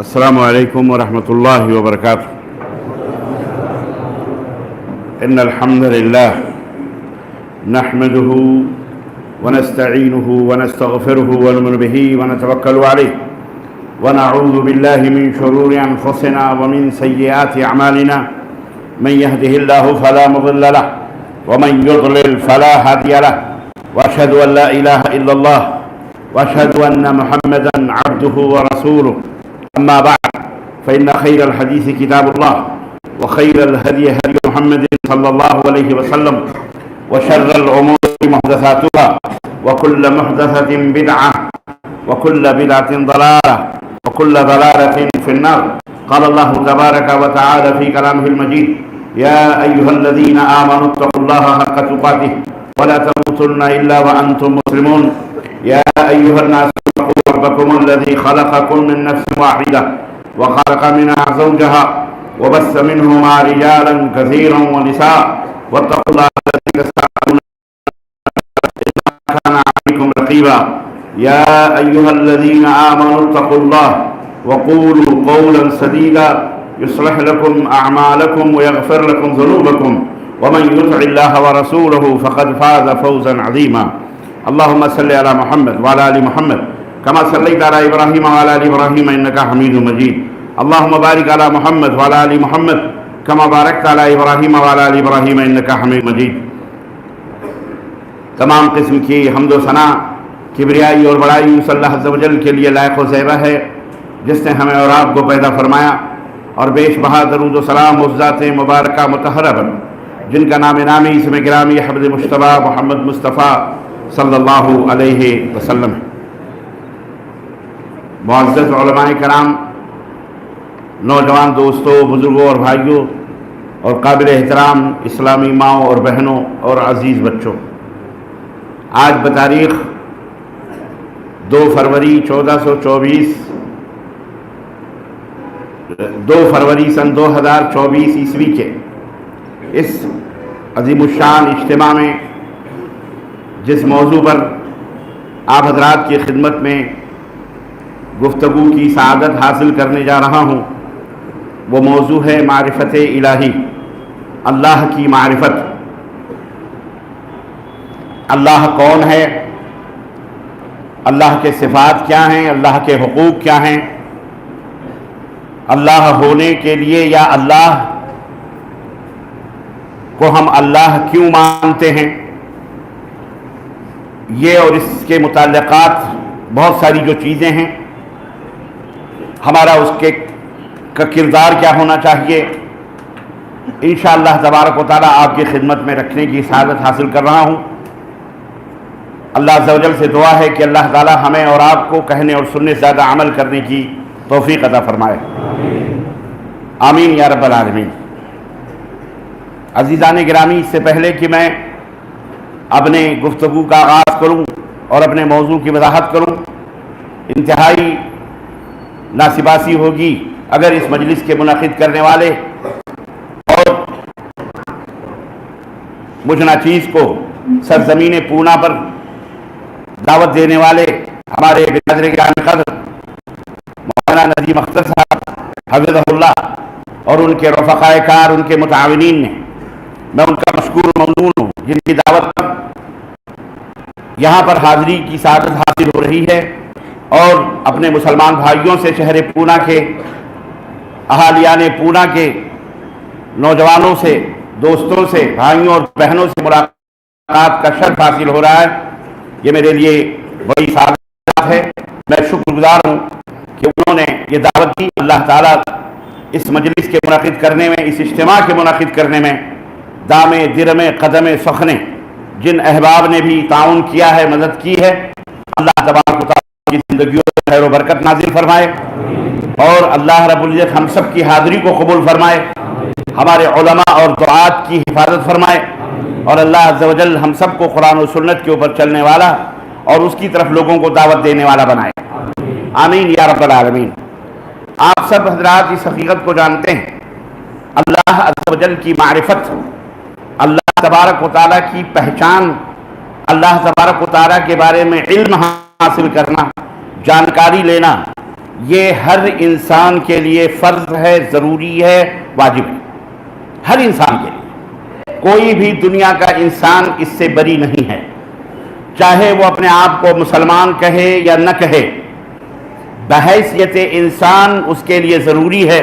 السلام عليكم ورحمة الله وبركاته. إن الحمد لله نحمده ونستعينه ونستغفره ونؤمن به ونتوكل عليه ونعوذ بالله من شرور أنفسنا ومن سيئات أعمالنا. من يهده الله فلا مضل له ومن يضلل فلا هادي له، وأشهد أن لا إله إلا الله وأشهد أن محمدا عبده ورسوله. أما بعد، فإن خير الحديث كتاب الله، وخير الهدي هدي محمد صلى الله عليه وسلم، وشر الأمور محدثاتها، وكل محدثة بدعة، وكل بدعة ضلالة، وكل ضلالة في النار. قال الله تبارك وتعالى في كلامه المجيد: يا أيها الذين آمنوا اتقوا الله حق تقاته ولا تموتن إلا وأنتم مسلمون. يا أيها الناس اتقوا ربكم الذي خلقكم من نفس واحدة وخلق منها زوجها وبث منهما رجالا كثيرا ونساء، واتقوا الله الذي تساءلون كان عليكم رقيبا. يا أيها الذين آمنوا اتقوا الله وقولوا قولا سديدا يصلح لكم أعمالكم ويغفر لكم ذنوبكم، ومن يطع الله ورسوله فقد فاز فوزا عظيما. اللهم صل على محمد وعلى آل محمد كما صليت على إبراهيم وعلى آل إبراهيم إنك حميد مجيد. اللهم بارك على محمد وعلى آل محمد كما باركت على إبراهيم وعلى آل إبراهيم إنك حميد مجيد. تمام قسم کی حمد و ثنا، کبریائی اور بڑائی اس اللہ عز و جل کے لیے لائق و زیبہ ہے جس نے ہمیں اور آپ کو پیدا فرمایا، اور بیش بہا درود و سلام اس ذات مبارکہ مطہرہ پر جن کا نام نامی اسم گرامی حبد مجتبیٰ محمد مصطفیٰ صلی اللہ علیہ وسلم ہے۔ معزز علماء کرام، نوجوان دوستوں، بزرگوں اور بھائیوں، اور قابل احترام اسلامی ماؤں اور بہنوں اور عزیز بچوں، آج بتاریخ 2 فروری سن 2024 عیسوی کے اس عظیم الشان اجتماع میں جس موضوع پر آپ حضرات کی خدمت میں گفتگو کی سعادت حاصل کرنے جا رہا ہوں، وہ موضوع ہے معرفت الہی، اللہ کی معرفت۔ اللہ کون ہے، اللہ کے صفات کیا ہیں، اللہ کے حقوق کیا ہیں، اللہ ہونے کے لیے یا اللہ کو ہم اللہ کیوں مانتے ہیں، یہ اور اس کے متعلقات بہت ساری جو چیزیں ہیں، ہمارا اس کے کا کردار کیا ہونا چاہیے، انشاءاللہ تبارک و تعالیٰ آپ کی خدمت میں رکھنے کی سعادت حاصل کر رہا ہوں۔ اللہ عز و جل سے دعا ہے کہ اللہ تعالیٰ ہمیں اور آپ کو کہنے اور سننے سے زیادہ عمل کرنے کی توفیق عطا فرمائے، آمین یا رب العالمین۔ عزیزان گرامی، اس سے پہلے کہ میں اپنے گفتگو کا آغاز کروں اور اپنے موضوع کی وضاحت کروں، انتہائی ناسباسی ہوگی اگر اس مجلس کے منعقد کرنے والے اور مجھ ناچیز کو سرزمین پونا پر دعوت دینے والے ہمارے برادر گرامی قدر مولانا نظیم اختر صاحب حفظہ اللہ اور ان کے رفقائے کار، ان کے متعاونین نے، میں ان کا مشکور و ممنون ہوں جن کی دعوت پر یہاں پر حاضری کی سعادت حاصل ہو رہی ہے، اور اپنے مسلمان بھائیوں سے، شہر پونا کے اہالیان پونا کے نوجوانوں سے، دوستوں سے، بھائیوں اور بہنوں سے ملاقات کا شرف حاصل ہو رہا ہے۔ یہ میرے لیے بڑی سعادت ہے، میں شکر گزار ہوں کہ انہوں نے یہ دعوت دی۔ اللہ تعالیٰ اس مجلس کے منعقد کرنے میں، اس اجتماع کے منعقد کرنے میں دامے درمے قدمے سخنے جن احباب نے بھی تعاون کیا ہے، مدد کی ہے، اللہ تبارک و تعالیٰ کی زندگیوں میں خیر و برکت نازل فرمائے، اور اللہ رب العزت ہم سب کی حاضری کو قبول فرمائے، ہمارے علماء اور دعات کی حفاظت فرمائے، اور اللہ عز و جل ہم سب کو قرآن و سنت کے اوپر چلنے والا اور اس کی طرف لوگوں کو دعوت دینے والا بنائے، آمین یا رب العالمین۔ آپ سب حضرات اس حقیقت کو جانتے ہیں، اللہ عز و جل کی معرفت، اللہ تبارک و تعالیٰ کی پہچان، اللہ تبارک و تعالیٰ کے بارے میں علم حاصل کرنا، جانکاری لینا، یہ ہر انسان کے لیے فرض ہے، ضروری ہے، واجب ہے، ہر انسان کے لیے۔ کوئی بھی دنیا کا انسان اس سے بری نہیں ہے، چاہے وہ اپنے آپ کو مسلمان کہے یا نہ کہے، بحیثیت انسان اس کے لیے ضروری ہے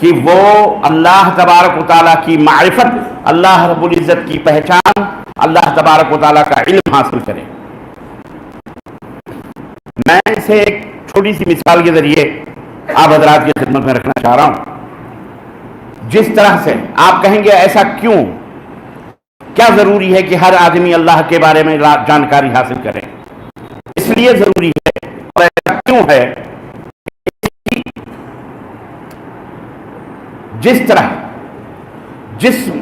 کہ وہ اللہ تبارک و تعالیٰ کی معرفت، اللہ رب العزت کی پہچان، اللہ تبارک و تعالیٰ کا علم حاصل کرے۔ میں اسے ایک چھوٹی سی مثال کے ذریعے آپ حضرات کی خدمت میں رکھنا چاہ رہا ہوں۔ جس طرح سے آپ کہیں گے ایسا کیوں، کیا ضروری ہے کہ ہر آدمی اللہ کے بارے میں جانکاری حاصل کرے؟ اس لیے ضروری ہے، اور ایسا کیوں ہے، جس طرح جسم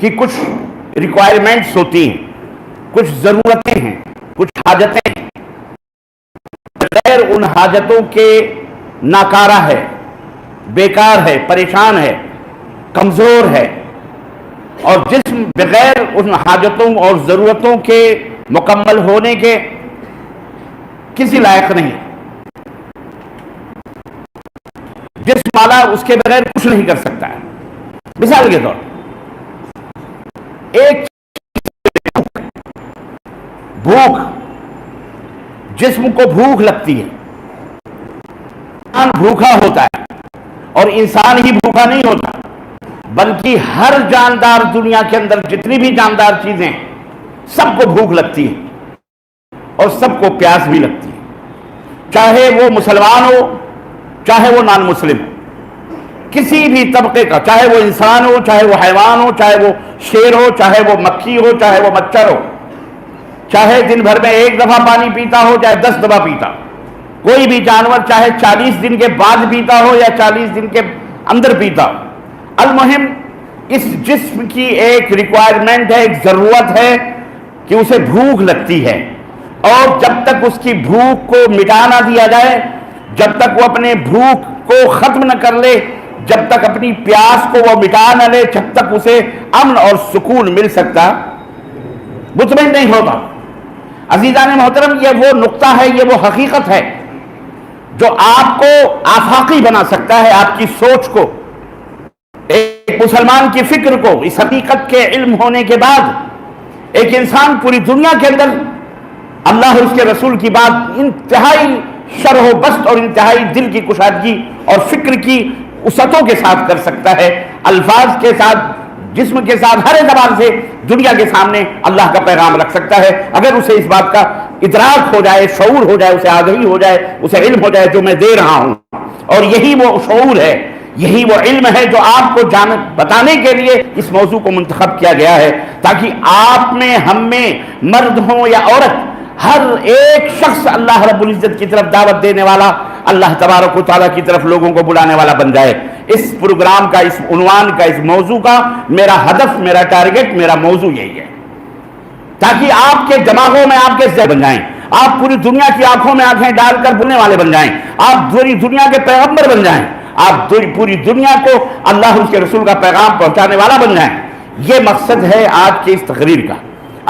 کی کچھ ریکوائرمنٹس ہوتی ہیں، کچھ ضرورتیں ہیں، کچھ حاجتیں ہیں، بغیر ان حاجتوں کے ناکارہ ہے، بیکار ہے، پریشان ہے، کمزور ہے، اور جسم بغیر ان حاجتوں اور ضرورتوں کے مکمل ہونے کے کسی لائق نہیں۔ جسم والا اس کے بغیر کچھ نہیں کر سکتا ہے۔ مثال کے طور ایک بھوک، جسم کو بھوک لگتی ہے، انسان بھوکا ہوتا ہے، اور انسان ہی بھوکا نہیں ہوتا بلکہ ہر جاندار دنیا کے اندر جتنی بھی جاندار چیزیں سب کو بھوک لگتی ہے اور سب کو پیاس بھی لگتی ہے، چاہے وہ مسلمان ہو چاہے وہ نان مسلم ہو، کسی بھی طبقے کا، چاہے وہ انسان ہو چاہے وہ حیوان ہو، چاہے وہ شیر ہو چاہے وہ مکھی ہو چاہے وہ مچھر ہو، چاہے دن بھر میں 1 دفعہ پانی پیتا ہو چاہے 10 دفعہ پیتا ہو، کوئی بھی جانور چاہے 40 دن کے بعد پیتا ہو یا 40 دن کے اندر پیتا ہو، المہم اس جسم کی ایک ریکوائرمنٹ ہے، ایک ضرورت ہے کہ اسے بھوک لگتی ہے، اور جب تک اس کی بھوک کو مٹا نہ دیا جائے، جب تک وہ اپنے بھوک کو ختم نہ کر لے، جب تک اپنی پیاس کو وہ مٹا نہ لے، جب تک اسے امن اور سکون مل سکتا مطمئن نہیں ہوتا۔ عزیزان محترم، یہ وہ نقطہ ہے، یہ وہ حقیقت ہے جو آپ کو آفاقی بنا سکتا ہے، آپ کی سوچ کو، ایک مسلمان کی فکر کو۔ اس حقیقت کے علم ہونے کے بعد ایک انسان پوری دنیا کے اندر اللہ اور اس کے رسول کی بات انتہائی شرح و بسط اور انتہائی دل کی کشادگی اور فکر کی وسعتوں کے ساتھ کر سکتا ہے، الفاظ کے ساتھ، جسم کے ساتھ، ہر زبان سے دنیا کے سامنے اللہ کا پیغام رکھ سکتا ہے، اگر اسے اس بات کا ادراک ہو جائے، شعور ہو جائے، اسے آگہی ہو جائے، اسے علم ہو جائے جو میں دے رہا ہوں۔ اور یہی وہ شعور ہے، یہی وہ علم ہے جو آپ کو بتانے کے لیے اس موضوع کو منتخب کیا گیا ہے، تاکہ آپ میں، ہم میں، مرد ہوں یا عورت، ہر ایک شخص اللہ رب العزت کی طرف دعوت دینے والا، اللہ تبارک و تعالیٰ کی طرف لوگوں کو بلانے والا بن جائے۔ اس پروگرام کا، اس عنوان کا، اس موضوع کا میرا ہدف، میرا ٹارگٹ، میرا موضوع یہی ہے، تاکہ آپ کے دماغوں میں آپ کے ذہن بن جائیں، آپ پوری دنیا کی آنکھوں میں آنکھیں ڈال کر بولنے والے بن جائیں، آپ پوری دنیا کے پیغمبر بن جائیں، آپ پوری دنیا کو اللہ اور اس کے رسول کا پیغام پہنچانے والا بن جائیں۔ یہ مقصد ہے آج کی اس تقریر کا۔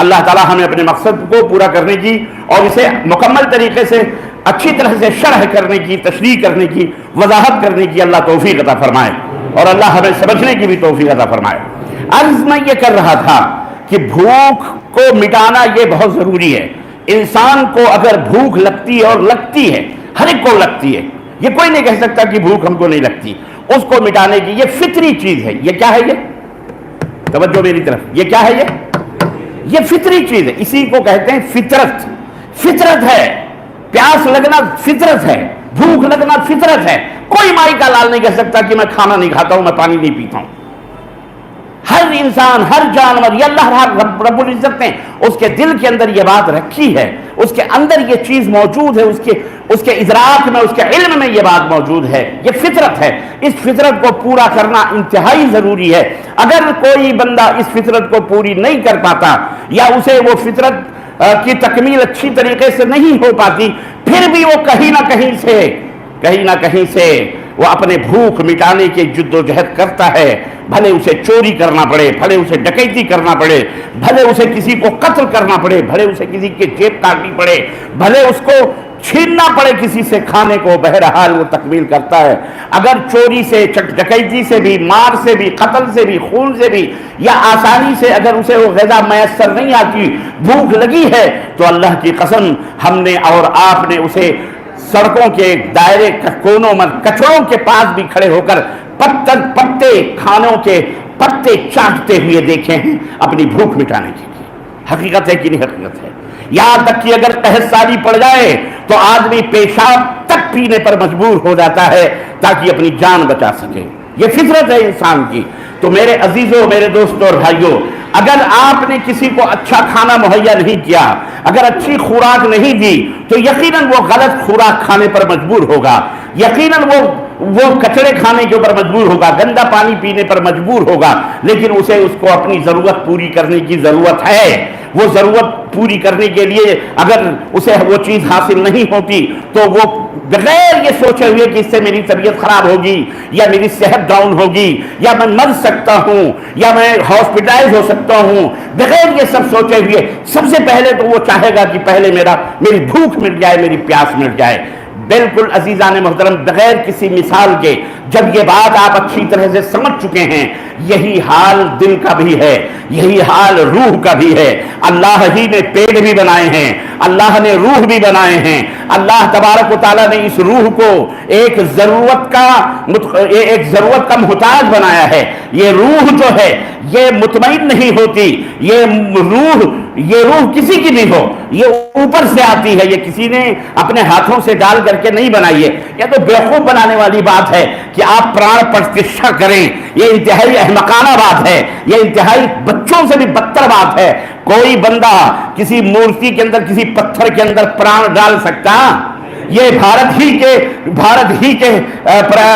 اللہ تعالیٰ ہمیں اپنے مقصد کو پورا کرنے کی اور اسے مکمل طریقے سے اچھی طرح سے شرح کرنے کی، تشریح کرنے کی، وضاحت کرنے کی اللہ توفیق عطا فرمائے، اور اللہ ہمیں سمجھنے کی بھی توفیق عطا فرمائے۔ عرض میں یہ کر رہا تھا کہ بھوک کو مٹانا یہ بہت ضروری ہے۔ انسان کو اگر بھوک لگتی ہے، اور لگتی ہے، ہر ایک کو لگتی ہے، یہ کوئی نہیں کہہ سکتا کہ بھوک ہم کو نہیں لگتی، اس کو مٹانے کی یہ فطری چیز ہے۔ یہ کیا ہے؟ یہ توجہ میری طرف، یہ کیا ہے؟ یہ فطری چیز ہے، اسی کو کہتے ہیں فطرت۔ فطرت ہے، پیاس لگنا فطرت ہے، بھوک لگنا فطرت ہے۔ کوئی مائی کا لال نہیں کہہ سکتا کہ میں کھانا نہیں کھاتا ہوں، میں پانی نہیں پیتا ہوں۔ ہر انسان، ہر جانور، یہ اللہ رب العزت نے اس کے دل کے اندر یہ بات رکھی ہے، اس کے اندر یہ چیز موجود ہے، اس کے ادراک میں، اس کے علم میں یہ بات موجود ہے، یہ فطرت ہے۔ اس فطرت کو پورا کرنا انتہائی ضروری ہے۔ اگر کوئی بندہ اس فطرت کو پوری نہیں کر پاتا، یا اسے وہ فطرت کی تکمیل اچھی طریقے سے نہیں ہو پاتی، پھر بھی وہ کہیں نہ کہیں سے وہ اپنے بھوک مٹانے کی جد و جہد کرتا ہے، بھلے اسے چوری کرنا پڑے، بھلے اسے ڈکیتی کرنا پڑے، بھلے اسے کسی کو قتل کرنا پڑے، بھلے اسے کسی کی جیب کاٹنی پڑے، بھلے اس کو چھیننا پڑے کسی سے کھانے کو بہرحال وہ تکمیل کرتا ہے. اگر چوری سے، ڈکیتی سے بھی، مار سے بھی، قتل سے بھی، خون سے بھی، یا آسانی سے اگر اسے وہ غذا میسر نہیں آتی، بھوک لگی ہے، تو اللہ کی قسم ہم نے اور آپ نے اسے سڑکوں کے دائرے کونوں میں کچڑوں کے پاس بھی کھڑے ہو کر پتے کھانوں کے پتے چاٹتے ہوئے دیکھے ہیں اپنی بھوک مٹانے کے لیے. حقیقت ہے کہ نہیں حقیقت ہے؟ یہاں تک کہ اگر قحط سالی پڑ جائے تو آدمی پیشاب تک پینے پر مجبور ہو جاتا ہے تاکہ اپنی جان بچا سکے. یہ فطرت ہے انسان کی. تو میرے عزیزوں، میرے دوستوں اور بھائیوں، اگر آپ نے کسی کو اچھا کھانا مہیا نہیں کیا، اگر اچھی خوراک نہیں دی، تو یقیناً وہ غلط خوراک کھانے پر مجبور ہوگا، یقیناً وہ کچڑے کھانے کے اوپر مجبور ہوگا، گندا پانی پینے پر مجبور ہوگا. لیکن اسے اس کو اپنی ضرورت پوری کرنے کی ضرورت ہے. وہ ضرورت پوری کرنے کے لیے اگر اسے وہ چیز حاصل نہیں ہوتی تو وہ بغیر یہ سوچے ہوئے کہ اس سے میری طبیعت خراب ہوگی یا میری صحت ڈاؤن ہوگی یا میں مر سکتا ہوں یا میں ہاسپٹلائز ہو سکتا ہوں، بغیر یہ سب سوچے ہوئے سب سے پہلے تو وہ چاہے گا کہ پہلے میری بھوک مٹ جائے، میری پیاس مٹ جائے. بالکل عزیزان محترم، بغیر کسی مثال کے جب یہ بات آپ اچھی طرح سے سمجھ چکے ہیں، یہی حال دل کا بھی ہے، یہی حال روح کا بھی ہے. اللہ ہی نے پیڑ بھی بنائے ہیں، اللہ نے روح بھی بنائے ہیں. اللہ تبارک و تعالیٰ نے اس روح کو ایک ضرورت کا محتاج بنایا ہے. یہ روح جو ہے یہ مطمئن نہیں ہوتی. یہ روح کسی کی بھی ہو، یہ اوپر سے آتی ہے، یہ کسی نے اپنے ہاتھوں سے ڈال کر کے نہیں بنائی ہے. یہ تو بیوقوف بنانے والی بات ہے کہ آپ پران پرتشٹھا کریں. یہ انتہائی احمقانہ بات ہے، یہ انتہائی بچوں سے بھی بدتر بات ہے. کوئی بندہ کسی مورتی کے اندر، کسی پتھر کے اندر پران ڈال سکتا؟ یہ بھارت ہی کے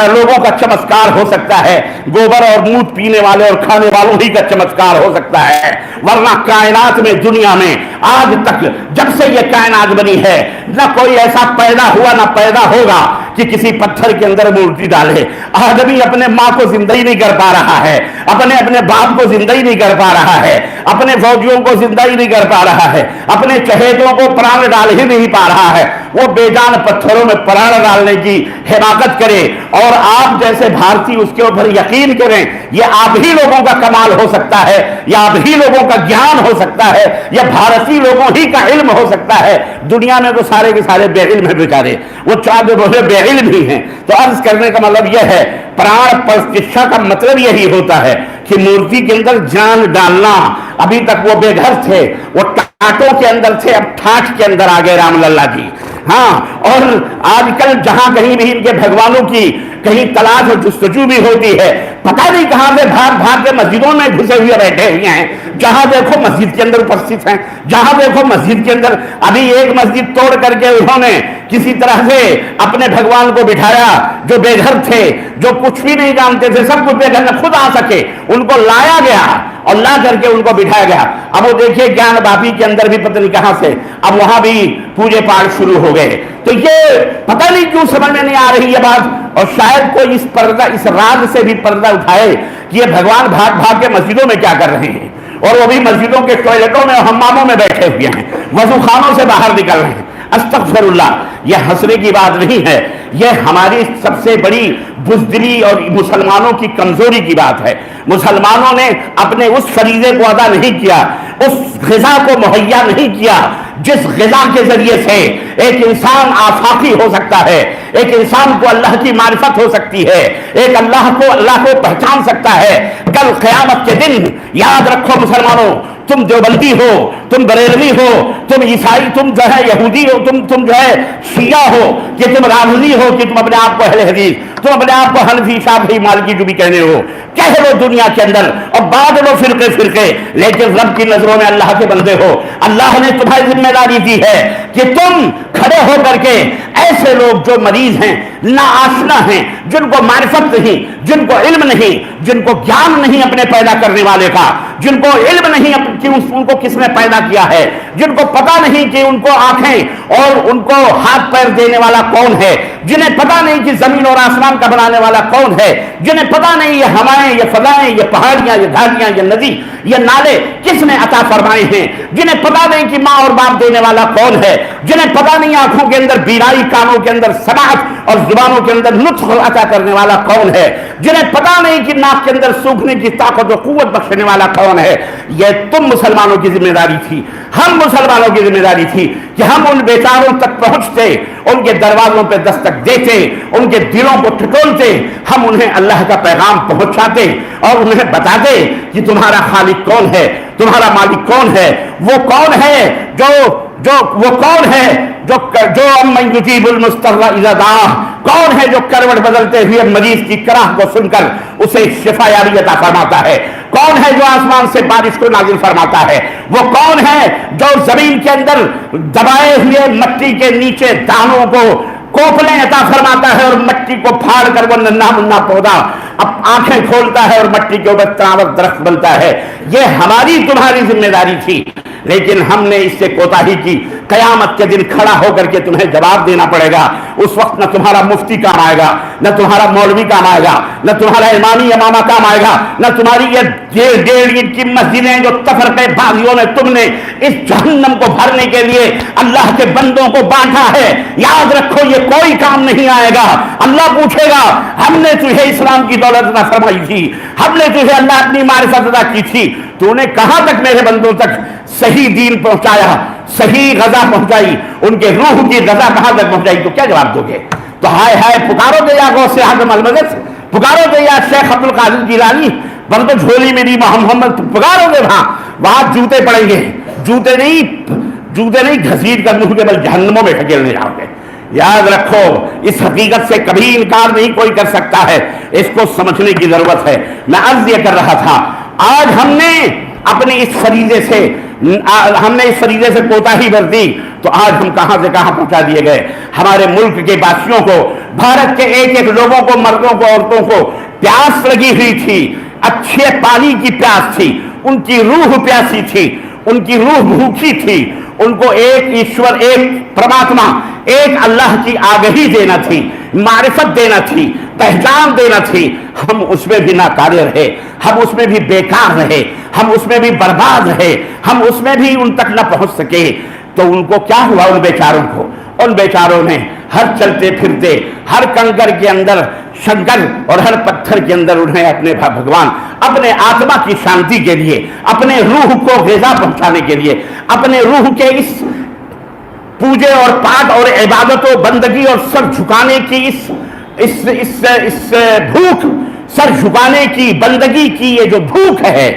لوگوں کا چمتکار ہو سکتا ہے، گوبر اور موت پینے والے اور کھانے والوں ہی کا چمتکار ہو سکتا ہے. ورنہ کائنات میں، دنیا میں آج تک جب سے یہ کائنات بنی ہے، نہ کوئی ایسا پیدا ہوا نہ پیدا ہوگا کہ کسی پتھر کے اندر مورتی ڈالے. آدمی اپنے ماں کو زندہ ہی نہیں کر پا رہا ہے، اپنے باپ کو زندہ ہی نہیں کر پا رہا ہے، اپنے فوجیوں کو زندہ ہی نہیں کر پا رہا ہے، اپنے چہیتوں کو پران ڈال ہی نہیں پا رہا ہے. وہ بے جان پتھروں میں پران ڈالنے کی حماقت کرے اور آپ جیسے بھارتی اس کے اوپر یقین کریں. یہ آپ ہی لوگوں کا کمال ہو سکتا ہے، یا آپ ہی لوگوں کا گیان ہو سکتا ہے، یا بھارتی لوگوں ہی کا علم ہو سکتا ہے. دنیا میں تو سارے کے سارے بے علم ہیں بیچارے، وہ چاہتے بولے بے علم بھی ہیں. تو عرض کرنے کا مطلب یہ ہے، پران پرتشٹھا کا مطلب یہی ہوتا ہے کہ مورتی کے اندر جان ڈالنا. ابھی تک وہ بے گھر تھے، وہ ٹاٹوں کے اندر تھے، اب ٹھاٹ کے اندر آ گئے رام للا جی. ہاں، اور آج کل جہاں کہیں بھی ان کے بھگوانوں کی کہیں تلاش اور جستجو بھی ہوتی ہے، پتہ نہیں کہاں سے بھاگ کے مسجدوں میں گھسے ہوئے بیٹھے ہوئے ہیں. جہاں دیکھو مسجد کے اندر اپستھت ہیں، جہاں دیکھو مسجد کے اندر. ابھی ایک مسجد توڑ کر کے انہوں نے کسی طرح سے اپنے بھگوان کو بٹھایا، جو بے گھر تھے، جو کچھ بھی نہیں جانتے تھے، سب کچھ بے گھر خود آ سکے، ان کو لایا گیا اور لا کر کے ان کو بٹھایا گیا. اب وہ دیکھیے گیان باپی کے اندر بھی پتہ نہیں کہاں سے اب وہاں بھی پوجے پاٹ شروع ہو گئے. تو یہ پتہ نہیں کیوں سمجھ میں نہیں آ رہی یہ بات. اور شاید کوئی اس راز سے بھی پردہ اٹھائے کہ یہ بھگوان بھاگ کے مسجدوں میں کیا کر رہے ہیں، اور وہ بھی مسجدوں کے ٹوائلٹوں میں اور حماموں میں بیٹھے ہوئے ہیں، وضو خانوں سے باہر نکل رہے ہیں. استغفر اللہ. یہ ہنسنے کی بات نہیں ہے، یہ ہماری سب سے بڑی بزدلی اور مسلمانوں کی کمزوری کی بات ہے. مسلمانوں نے اپنے اس فریضے کو ادا نہیں کیا، اس غذا کو مہیا نہیں کیا جس غذا کے ذریعے سے ایک انسان آفاقی ہو سکتا ہے، ایک انسان کو اللہ کی معرفت ہو سکتی ہے، ایک اللہ کو پہچان سکتا ہے. کل قیامت کے دن یاد رکھو مسلمانوں، تم دیوبندی ہو، تم بریلوی ہو، تم عیسائی، تم جو ہے یہودی ہو، تم جو ہے شیعہ ہو، کہ تم رافضی ہو، کہ تم اپنے آپ کو اہل حدیث، تم اپنے آپ کو حنفی، شافعی، مالکی جو بھی کہنے ہو، کہہ لو دنیا کے اندر اور بانٹ لو فرقے، لیکن رب کی نظروں میں اللہ کے بندے ہو. اللہ نے تمہاری ذمہ داری دی ہے کہ تم کھڑے ہو کر کے ایسے لوگ جو مریض ہیں، ناآشنا ہیں، جن کو معرفت نہیں، جن کو علم نہیں، جن کو گیان نہیں اپنے پیدا کرنے والے کا، جن کو علم نہیں کہ ان کو کس نے پیدا کیا ہے، جن کو پتا نہیں کہ ان کو آنکھیں اور ان کو ہاتھ پیر دینے والا کون ہے، جنہیں پتا نہیں کہ زمین اور آسمان کا بنانے والا کون ہے، جنہیں پتا نہیں یہ ہوائیں، یہ فضائیں، یہ پہاڑیاں، یہ دھاریاں، یہ ندی، یہ نالے کس نے عطا فرمائے ہیں؟ جنہیں پتا نہیں کہ ماں اور باپ دینے والا کون ہے، جنہیں پتا نہیں آنکھوں کے اندر بینائی، کانوں کے اندر سماعت اور زبانوں کے اندر نطق عطا کرنے والا کون ہے، جنہیں پتا نہیں کہ ناک کے اندر سوکھنے کی طاقت و قوت بخشنے والا کون ہے، یہ تم مسلمانوں کی ذمہ داری تھی، ہم مسلمانوں کی ذمہ داری تھی کہ ہم ان بیچاروں تک پہنچتے، ان کے دروازوں پہ دستک دیتے، ان کے دلوں کو ٹٹولتے، ہم انہیں اللہ کا پیغام پہنچاتے اور انہیں بتاتے کہ تمہارا خالق کون ہے، تمہارا مالک کون ہے، وہ کون ہے وہ کون ہے جو امن یجیب المضطر اذا دعاہ، کون ہے جو کروٹ بدلتے ہوئے مریض کی کراہ کو سن کر اسے شفا یابی عطا فرماتا ہے، کون ہے جو آسمان سے بارش کو نازل فرماتا ہے، وہ کون ہے جو زمین کے اندر دبائے ہوئے مٹی کے نیچے دانوں کو کوپلیں عطا فرماتا ہے اور مٹی کو پھاڑ کر وہ ننھا منھا پودا اب آنکھیں کھولتا ہے اور مٹی کے اوپر تناور درخت بنتا ہے۔ یہ ہماری تمہاری ذمہ داری تھی، لیکن ہم نے اس سے کوتاہی کی۔ قیامت کے دن کھڑا ہو کر کے تمہیں جواب دینا پڑے گا۔ اس وقت نہ تمہارا مفتی کام آئے گا، نہ تمہارا مولوی کام آئے گا، نہ تمہارا امامی امامہ کام آئے گا، نہ تمہاری یہ ڈیڑھ اینٹ کی مسجدیں جو تفرقے بازیوں میں تم نے اس جہنم کو بھرنے کے لیے اللہ کے بندوں کو بانٹا ہے۔ یاد رکھو یہ کوئی کام نہیں آئے گا۔ اللہ پوچھے گا ہم نے تجھے اسلام کی دولت عطا فرمائی تھی، ہم نے تجھے اللہ اپنی معرفت عطا کی تھی، تو نے کہاں تک میرے بندوں تک صحیح دین پہنچایا، صحیح غذا پہنچائی، ان کے روح کی غذا کہاں تک پہنچائی؟ تو کیا جواب دو گے؟ تو ہائے ہائے پکارو گے یا غوث اعظم المدد، پکارو گے یا شیخ عبد القادر جیلانی، بل تو جھولی میری محمد پکارو گے، وہاں جوتے پڑیں گے، جوتے نہیں گھسیٹ کر منہ کے بل جہنموں میں ڈھکیلنے جاؤ گے۔ یاد رکھو اس حقیقت سے کبھی انکار نہیں کوئی کر سکتا ہے، اس کو سمجھنے کی ضرورت ہے۔ میں عرض یہ کر رہا تھا آج ہم نے اپنی اس فریضے سے کوتاہی برتی تو آج ہم کہاں سے کہاں پہنچا دیے گئے۔ ہمارے ملک کے باسیوں کو، بھارت کے ایک ایک لوگوں کو، مردوں کو، عورتوں کو پیاس لگی ہوئی تھی، اچھے پانی کی پیاس تھی، ان کی روح پیاسی تھی، ان کی روح بھوکی تھی، ان کو ایک ایشور، ایک پرماتما، ایک اللہ کی آگہی دینا تھی، معرفت دینا تھی، پہچان دینا تھی۔ ہم اس میں بھی ناکارہ رہے، ہم اس میں بھی بیکار رہے، ہم اس میں بھی برباد رہے، ہم اس میں بھی ان تک نہ پہنچ سکے۔ تو ان کو کیا ہوا؟ ان بیچاروں کو، ان بیچاروں نے ہر چلتے پھرتے، ہر کنکر کے اندر شنکر اور ہر پتھر کے اندر انہیں اپنے بھگوان، اپنے آتما کی شانتی کے لیے، اپنے روح کو غذا پہنچانے کے لیے، اپنے روح کے اس پوجے اور پاٹ اور عبادت و بندگی اور سر جھکانے کی اس بھوک، سر جھکانے کی، بندگی کی یہ جو بھوک ہے،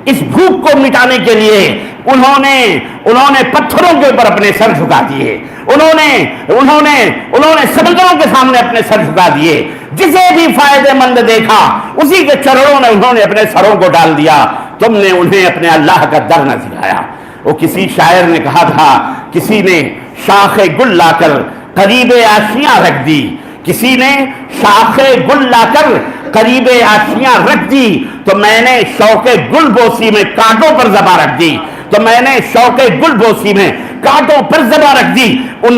اس بھوک کو مٹانے کے لیے انہوں نے پتھروں کے اوپر اپنے سر جھکا دیے، انہوں نے سمندروں کے سامنے اپنے سر جھکا دیے، جسے بھی فائدہ مند دیکھا اسی کے چرنوں میں انہوں نے اپنے سروں کو ڈال دیا۔ تم نے انہیں اپنے اللہ کا در نہ سکھایا۔ وہ کسی شاعر نے کہا تھا، کسی نے شاخ گل لا کر قریب آشیاں رکھ دی، کسی نے شاخ گل لا کر قریب آشیاں رکھ دی، تو میں نے شوق گل بوسی میں کانٹوں پر زباں رکھ دی، تو میں نے شوق گل بوسی میں کانٹوں پر زباں رکھ دی۔ ان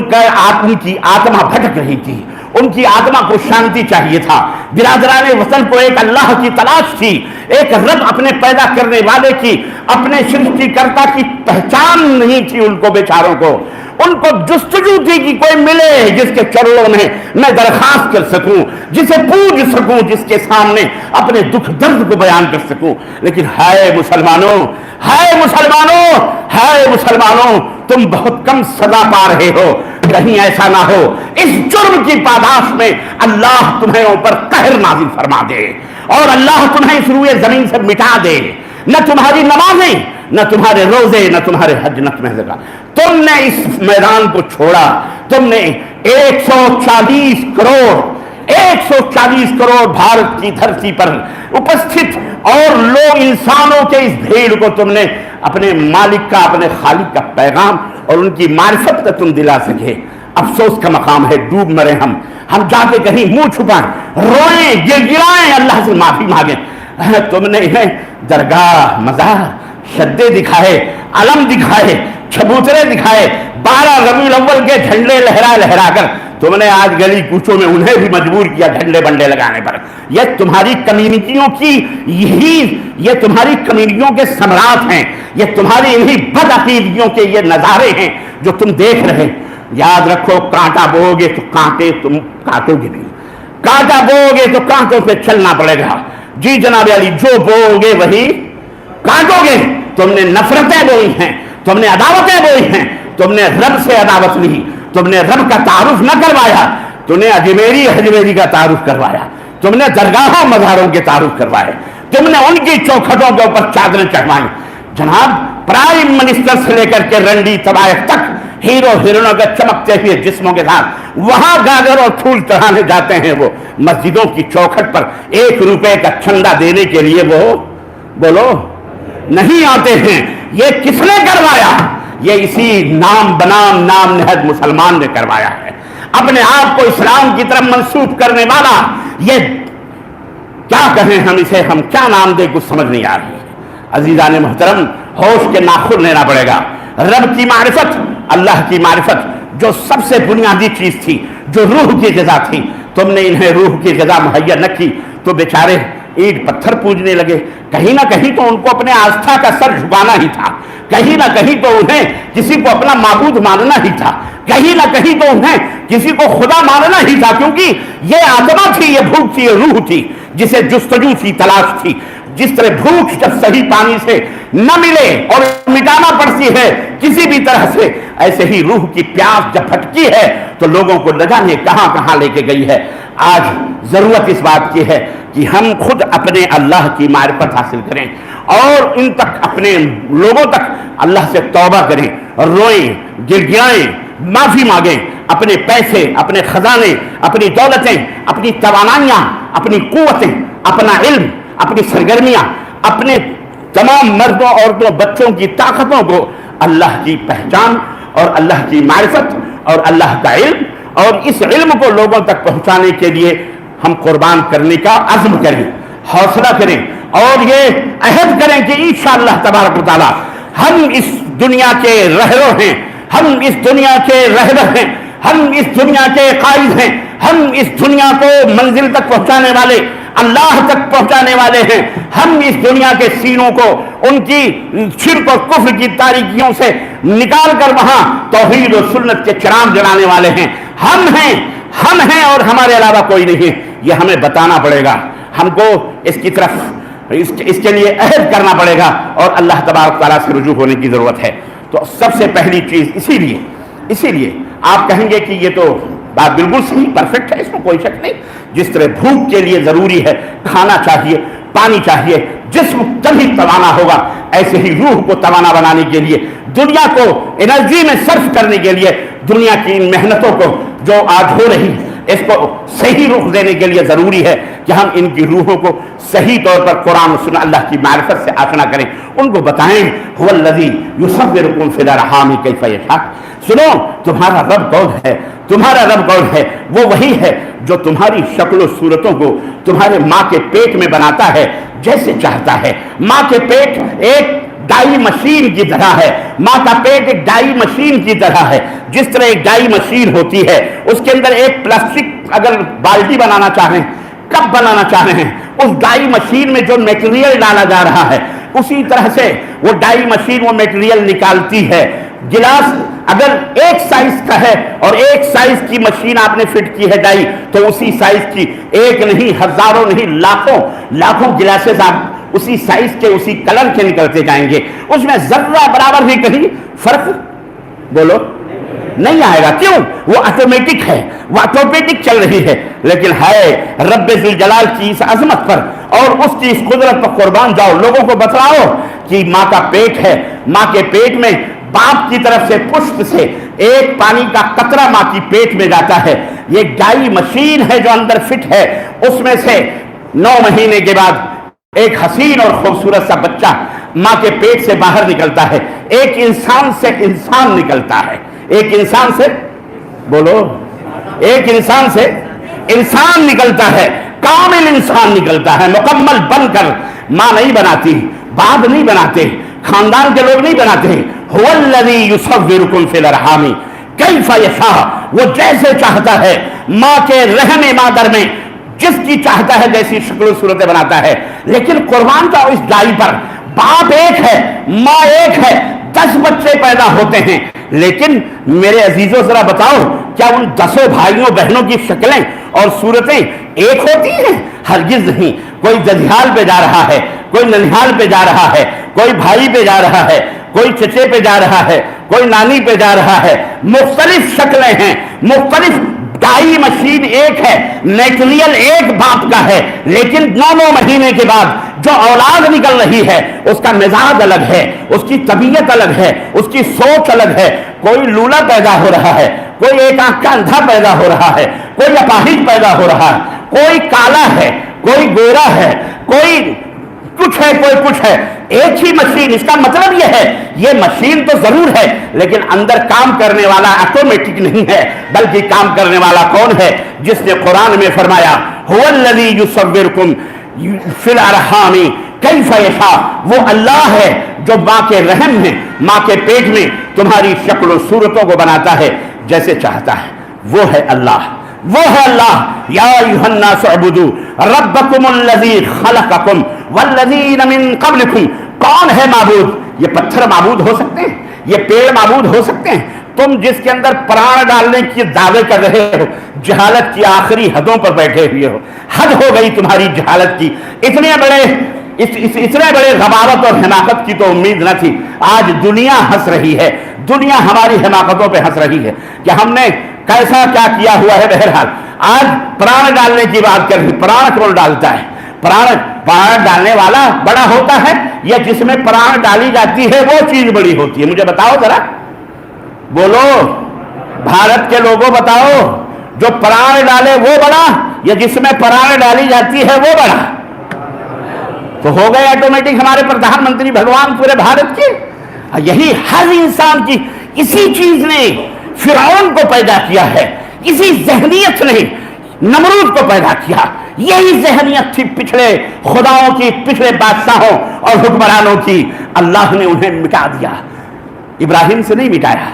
کی آتما بھٹک رہی تھی، ان کی آتما کو شانتی چاہیے تھا، برادران وطن کو ایک اللہ کی تلاش تھی، ایک رب اپنے پیدا کرنے والے کی، اپنے سرشتی کرتا کی پہچان نہیں تھی ان کو بیچاروں کو۔ ان کو جستجو تھی کہ کوئی ملے جس کے چرنوں میں درخواست کر سکوں، جسے پوج سکوں، جس کے سامنے اپنے دکھ درد کو بیان کر سکوں۔ لیکن ہائے مسلمانوں، ہائے مسلمانوں، ہائے مسلمانوں، تم بہت کم سزا پا رہے ہو۔ کہیں ایسا نہ ہو اس جرم کی پاداش میں اللہ تمہیں اوپر قہر نازل فرما دے اور اللہ تمہیں اس روئے زمین سے مٹا دے۔ نہ تمہاری نمازیں، نہ تمہارے روزے، نہ تمہارے حج، نہ تمہیں زکات۔ تم نے اس میدان کو چھوڑا، تم نے 140 کروڑ بھارت کی دھرتی پر اپستھت اور لوگ انسانوں کے اس بھیڑ کو تم نے اپنے مالک کا، اپنے خالق کا پیغام اور ان کی معرفت کا تم دلا سکے۔ افسوس کا مقام ہے، ڈوب مرے ہم جا کے کہیں منہ چھپائیں، روئیں، گڑگڑائیں، اللہ سے معافی مانگیں۔ تم نے درگاہ مزار شدے دکھائے، علم دکھائے، چبوترے دکھائے، 12 ربیع الاول کے جھنڈے لہرا لہرا کر تم نے آج گلی کوچوں میں انہیں بھی مجبور کیا جھنڈے بنڈے لگانے پر. یہ تمہاری کمیونٹیوں کی یہ تمہاری کمیونٹیوں کے سمراٹ ہیں, یہ تمہاری انہی بد عقیدگیوں کے یہ نظارے ہیں جو تم دیکھ رہے. یاد رکھو, کانٹا بو گے تو کانٹے تم کاٹو گے نہیں, کانٹا بو گے تو کانٹوں پہ چلنا پڑے گا. جی جناب علی, جو بو گے وہی کاٹو گے. تم نے نفرتیں بوئی ہیں, تم نے عداوتیں بوئی ہیں, تم نے رب سے عداوت لی, تم نے رب کا تعارف نہ کروایا, تم نے اجمیری کا تعارف کروایا, تم نے درگاہوں مزاروں کے تعارف کروائے, تم نے ان کی چوکھٹوں کے اوپر چادریں چڑھوائیں. جناب, پرائم منسٹر سے لے کر کے رنڈی طوائف تک ہیرو ہیروئنوں کے چمکتے ہوئے جسموں کے ساتھ وہاں گاجر اور پھول چڑھانے جاتے ہیں. وہ مسجدوں کی چوکھٹ پر 1 روپے کا چندہ دینے کے لیے وہ بولو نہیں آتے ہیں. یہ کس نے کروایا؟ یہ اسی نام بنام نام نہد مسلمان نے کروایا ہے. اپنے آپ کو اسلام کی طرف منسوب کرنے والا, یہ کیا کہیں ہم اسے, ہم کیا نام دیں, کچھ سمجھ نہیں آ رہی. عزیزان محترم, ہوش کے ناخن لینا پڑے گا. رب کی معرفت, اللہ کی معرفت جو سب سے بنیادی چیز تھی, جو روح کی غذا تھی, تم نے انہیں روح کی غذا مہیا نہ کی تو بیچارے اینٹ پتھر پوجنے لگے. کہیں نہ کہیں تو ان کو اپنے آستھا کا سر جھکانا ہی تھا, کہیں نہ کہیں تو انہیں کسی کو اپنا معبود ماننا ہی تھا, کہیں نہ کہیں تو انہیں کسی کو خدا ماننا ہی تھا, کیونکہ یہ آتما تھی, یہ بھوک تھی, یہ روح تھی جسے جستجو تھی, تلاش تھی. جس طرح بھوک جب صحیح پانی سے نہ ملے اور مٹانا پڑتی ہے کسی بھی طرح سے, ایسے ہی روح کی پیاس جب پھٹکی ہے تو لوگوں کو نہ جانے کہاں کہاں لے کے گئی ہے. آج ضرورت اس بات کی ہے کہ ہم خود اپنے اللہ کی معرفت حاصل کریں اور ان تک, اپنے لوگوں تک اللہ سے توبہ کریں, روئیں, گڑگڑائیں, معافی مانگیں. اپنے پیسے, اپنے خزانے, اپنی دولتیں, اپنی توانائیاں, اپنی قوتیں, اپنا علم, اپنی سرگرمیاں, اپنے تمام مردوں, عورتوں, بچوں کی طاقتوں کو اللہ کی پہچان اور اللہ کی معرفت اور اللہ کا علم اور اس علم کو لوگوں تک پہنچانے کے لیے ہم قربان کرنے کا عزم کریں, حوصلہ کریں اور یہ عہد کریں کہ انشاءاللہ تبارک و تعالی ہم اس دنیا کے رہرو ہیں, ہم اس دنیا کے رہبر ہیں, ہم اس دنیا کے قائد ہیں, ہم اس دنیا کو منزل تک پہنچانے والے, اللہ تک پہنچانے والے ہیں. ہم اس دنیا کے سینوں کو ان کی شرک اور کفر کی تاریکیوں سے نکال کر وہاں توحید و سنت کے چراغ جلانے والے ہیں. ہم ہیں اور ہمارے علاوہ کوئی نہیں ہے. یہ ہمیں بتانا پڑے گا, ہم کو اس کی طرف اس کے لیے عہد کرنا پڑے گا اور اللہ تبارک تعالیٰ سے رجوع ہونے کی ضرورت ہے. تو سب سے پہلی چیز اسی لیے آپ کہیں گے کہ یہ تو بات بالکل صحیح, پرفیکٹ ہے, اس میں کوئی شک نہیں. جس طرح بھوک کے لیے ضروری ہے کھانا چاہیے, پانی چاہیے, جسم تبھی توانا ہوگا, ایسے ہی روح کو توانا بنانے کے لیے, دنیا کو انرجی میں صرف کرنے کے لیے, دنیا کی ان محنتوں کو جو آج ہو رہی اس کو صحیح رخ دینے کے لیے ضروری ہے کہ ہم ان کی روحوں کو صحیح طور پر قرآن و سنت اللہ کی معرفت سے آشنا کریں, ان کو بتائیں. هو الذی یصورکم فی الارحام کیف یشاء. سنو, تمہارا رب کون ہے, تمہارا رب کون ہے؟ وہ وہی ہے جو تمہاری شکل و صورتوں کو تمہارے ماں کے پیٹ میں بناتا ہے جیسے چاہتا ہے. ماں کے پیٹ ایک ڈائی مشین کی طرح ہے, ماں کا پیٹ ایک ڈائی مشین کی طرح ہے. جس طرح ایک ڈائی مشین ہوتی ہے, اس کے اندر ایک پلاسٹک اگر بالٹی بنانا چاہیں, کپ بنانا چاہیں, اس ڈائی مشین میں جو میٹیریل ڈالا جا رہا ہے اسی طرح سے وہ ڈائی مشین وہ میٹیریل نکالتی ہے. گلاس اگر ایک سائز کا ہے اور ایک سائز کی مشین آپ نے فٹ کی ہے ڈائی, تو اسی سائز کی ایک نہیں, ہزاروں نہیں, لاکھوں گلاسز آپ اسی سائز کے, اسی کلر کے نکلتے جائیں گے. اس میں ذرہ برابر بھی کہیں فرق بولو نہیں آئے گا. کیوں؟ وہ آٹومیٹک ہے, وہ آٹومیٹک چل رہی ہے. لیکن ہے رب ذوالجلال کی اس عظمت پر اور اس کی اس قدرت پر قربان جاؤ. لوگوں کو بتلاؤ کہ ماں کا پیٹ ہے, ماں کے پیٹ میں باپ کی طرف سے پشت سے ایک پانی کا قطرہ ماں کی پیٹ میں جاتا ہے. یہ ڈائی مشین ہے جو اندر فٹ ہے, اس میں سے 9 مہینے کے بعد ایک حسین اور خوبصورت سا بچہ ماں کے پیٹ سے باہر نکلتا ہے. ایک انسان سے انسان نکلتا ہے, ایک انسان سے بولو, ایک انسان سے انسان نکلتا ہے, کامل انسان نکلتا ہے, مکمل بن کر. ماں نہیں بناتی, باپ نہیں بناتے, خاندان کے لوگ نہیں بناتے. هو الذی یصورکم فی الارحام کیف یشاء. وہ جیسے چاہتا ہے ماں کے رحم مادر میں جس کی چاہتا ہے جیسی شکل و صورتیں بناتا ہے. لیکن قربان کا اس ڈائی پر باپ ایک ہے، ماں ایک ہے، 10 بچے پیدا ہوتے ہیں، لیکن میرے عزیزوں ذرا بتاؤ کیا ان 10 بھائیوں بہنوں کی شکلیں اور صورتیں ایک ہوتی ہیں؟ ہرگز نہیں. کوئی ججھال پہ جا رہا ہے، کوئی ننھال پہ جا رہا ہے، کوئی بھائی پہ جا رہا ہے، کوئی چچے پہ جا رہا ہے، کوئی نانی پہ جا رہا ہے. مختلف شکلیں ہیں، مختلف ڈائی مشین ایک ہے، میٹیریل ایک باپ کا ہے، لیکن 9 مہینے کے بعد جو اولاد نکل رہی ہے اس کا مزاج الگ ہے، اس کی طبیعت الگ ہے، اس کی سوچ الگ ہے. کوئی لولا پیدا ہو رہا ہے، کوئی ایک آنکھ کا اندھا پیدا ہو رہا ہے، کوئی اپاہج پیدا ہو رہا ہے، کوئی کالا ہے، کوئی گورا ہے، کوئی کچھ ہے، کوئی کچھ ہے. ایک ہی مشین. اس کا مطلب یہ ہے یہ مشین تو ضرور ہے لیکن اندر کام کرنے والا آٹومیٹک نہیں ہے، بلکہ کام کرنے والا کون ہے؟ جس نے قرآن میں فرمایا هو الذی یصورکم فی الارحام کیف یشاء. وہ اللہ ہے جو ماں کے رحم میں، ماں کے پیٹ میں تمہاری شکل و صورتوں کو بناتا ہے جیسے چاہتا ہے. وہ ہے اللہ، وہ ہے اللہ. یا ایھا الناس اعبدوا ربکم الذی خلقکم والذین من قبلکم. کون ہے معبود؟ یہ پتھر معبود ہو سکتے ہیں؟ یہ پیڑ معبود ہو سکتے ہیں؟ تم جس کے اندر پران ڈالنے کی دعوے کر رہے ہو جہالت کی آخری حدوں پر بیٹھے ہوئے ہو. حد ہو گئی تمہاری جہالت کی. اتنے بڑے غباوت اور حماقت کی تو امید نہ تھی. آج دنیا ہنس رہی ہے، دنیا ہماری حماقتوں پہ ہنس رہی ہے کہ ہم نے کیسا کیا کیا ہوا ہے. بہرحال آج پران ڈالنے کی بات کر رہی. پران کون ڈالتا ہے؟ پران ڈالنے والا بڑا ہوتا ہے یا جس میں پران ڈالی جاتی ہے وہ چیز بڑی ہوتی ہے؟ مجھے بتاؤ ذرا، بولو بھارت کے لوگوں، بتاؤ جو پران ڈالے وہ بڑا یا جس میں پران ڈالی جاتی ہے وہ بڑا؟ تو ہو گئے آٹومیٹک ہمارے پردھان منتری بھگوان پورے بھارت کے. یہی ہر انسان کی اسی چیز نے فرعون کو پیدا کیا ہے، اسی ذہنیت نے نمرود کو پیدا کیا. یہی ذہنیت تھی پچھلے خداؤں کی، پچھلے بادشاہوں اور حکمرانوں کی. اللہ نے انہیں مٹا دیا، ابراہیم سے نہیں مٹایا.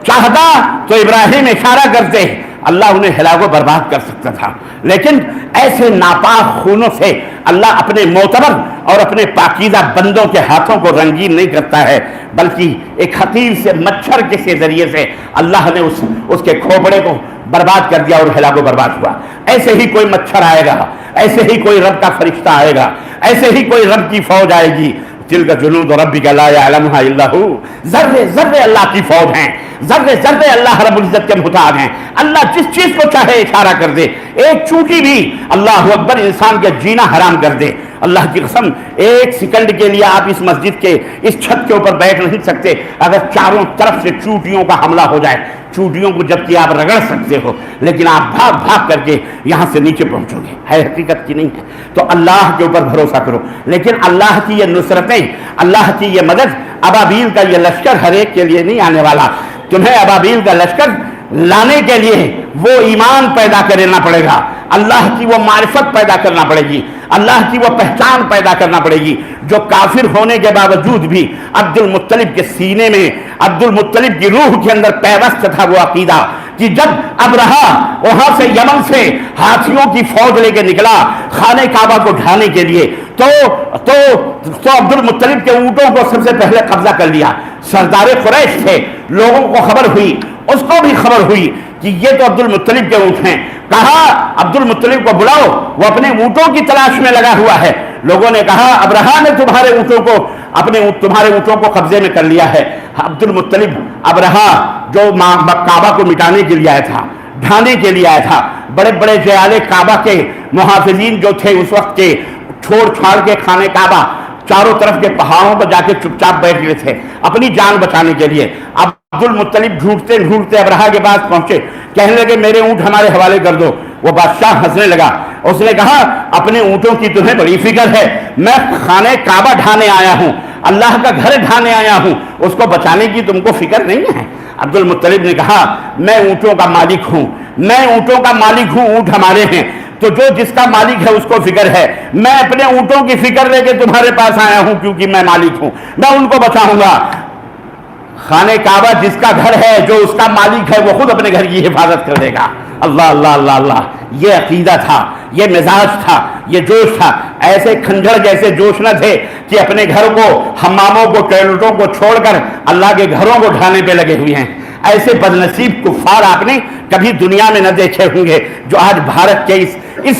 چاہتا تو ابراہیم اشارہ کرتے اللہ انہیں ہلاک و برباد کر سکتا تھا، لیکن ایسے ناپاک خونوں سے اللہ اپنے معتبر اور اپنے پاکیزہ بندوں کے ہاتھوں کو رنگین نہیں کرتا ہے، بلکہ ایک خطیر سے مچھر کے ذریعے سے اللہ نے اس کے کھوپڑے کو برباد کر دیا اور ہلاک و برباد ہوا. ایسے ہی کوئی مچھر آئے گا، ایسے ہی کوئی رب کا فرشتہ آئے گا، ایسے ہی کوئی رب کی فوج آئے گی. تلک جنود ربک لا یعلمها الا هو. ذرے ذرے اللہ کی فوج ہیں، ذرے ذرے اللہ رب العزت کے محتاج ہیں. اللہ جس چیز کو چاہے اشارہ کر دے. ایک چونٹی بھی اللہ اکبر انسان کا جینا حرام کر دے. اللہ کی قسم ایک سیکنڈ کے لیے آپ اس مسجد کے اس چھت کے اوپر بیٹھ نہیں سکتے اگر چاروں طرف سے چونٹیوں کا حملہ ہو جائے. چونٹیوں کو جبکہ آپ رگڑ سکتے ہو لیکن آپ بھاگ بھاگ کر کے یہاں سے نیچے پہنچو گے. ہے حقیقت کی نہیں ہے. تو اللہ کے اوپر بھروسہ کرو. لیکن اللہ کی یہ نصرتیں، اللہ کی یہ مدد، ابابیل کا یہ لشکر ہر ایک کے لیے نہیں آنے والا. تمہیں ابابیل کا لشکر لانے کے لیے وہ ایمان پیدا کرنا پڑے گا، اللہ کی وہ معرفت پیدا کرنا پڑے گی، اللہ کی وہ پہچان پیدا کرنا پڑے گی جو کافر ہونے کے باوجود بھی عبد المطلب کے سینے میں، عبد المطلب کی روح کے اندر پیوست تھا وہ عقیدہ کہ جب ابرہا وہاں سے یمن سے ہاتھیوں کی فوج لے کے نکلا خانہ کعبہ کو ڈھانے کے لیے تو عبد المطلب کے اونٹوں کو سب سے پہلے قبضہ کر لیا. سردار قریش تھے، لوگوں کو خبر ہوئی، اس کو بھی خبر ہوئی کہ یہ تو عبد المطلب کے اونٹ ہیں. کہا عبد المطلب کو بلاؤ، وہ اپنے اونٹوں کی تلاش میں لگا ہوا ہے. لوگوں نے کہا ابرہا نے تمہارے اونٹوں کو قبضے میں کر لیا ہے. عبد المطلب ابرہا جو کعبہ کو مٹانے کے لیے آیا تھا، ڈھانے کے لیے آیا تھا، بڑے بڑے جیالے کعبہ کے محافظین جو تھے اس وقت کے چھوڑ چھاڑ کے خانہ کعبہ چاروں طرف کے پہاڑوں پر جا کے چپ چاپ بیٹھ گئے تھے اپنی جان بچانے کے لیے. اب عبد المطلب ڈھونڈتے ڈھونڈتے ابرہا کے پاس پہنچے، کہنے لگے میرے اونٹ ہمارے حوالے کر دو. وہ بادشاہ ہنسنے لگا. اس نے کہا اپنے اونٹوں کی تمہیں بڑی فکر ہے، میں خانہ کعبہ ڈھانے آیا ہوں، اللہ کا گھر ڈھانے آیا ہوں، اس کو بچانے کی تم کو فکر نہیں ہے. عبد المطلب نے کہا میں اونٹوں کا مالک ہوں، میں اونٹوں کا مالک ہوں، اونٹ ہمارے ہیں، تو جو جس کا مالک ہے اس کو فکر ہے. میں اپنے اونٹوں کی فکر لے کے تمہارے پاس آیا ہوں کیونکہ میں مالک ہوں، میں ان کو بچاؤں گا. خانہ کعبہ جس کا گھر ہے، جو اس کا مالک ہے، وہ خود اپنے گھر کی حفاظت کر دے گا۔ اللہ اللہ اللہ اللہ، یہ عقیدہ تھا، یہ مزاج تھا، یہ جوش تھا۔ ایسے کھنجر جیسے جوش نہ تھے کہ اپنے گھر کو، حماموں کو، ٹوائلٹوں کو چھوڑ کر اللہ کے گھروں کو ڈھانے پہ لگے ہوئے ہیں۔ ایسے بدنصیب کفار آپ نے کبھی دنیا میں نہ دیکھے ہوں گے جو آج بھارت کے اس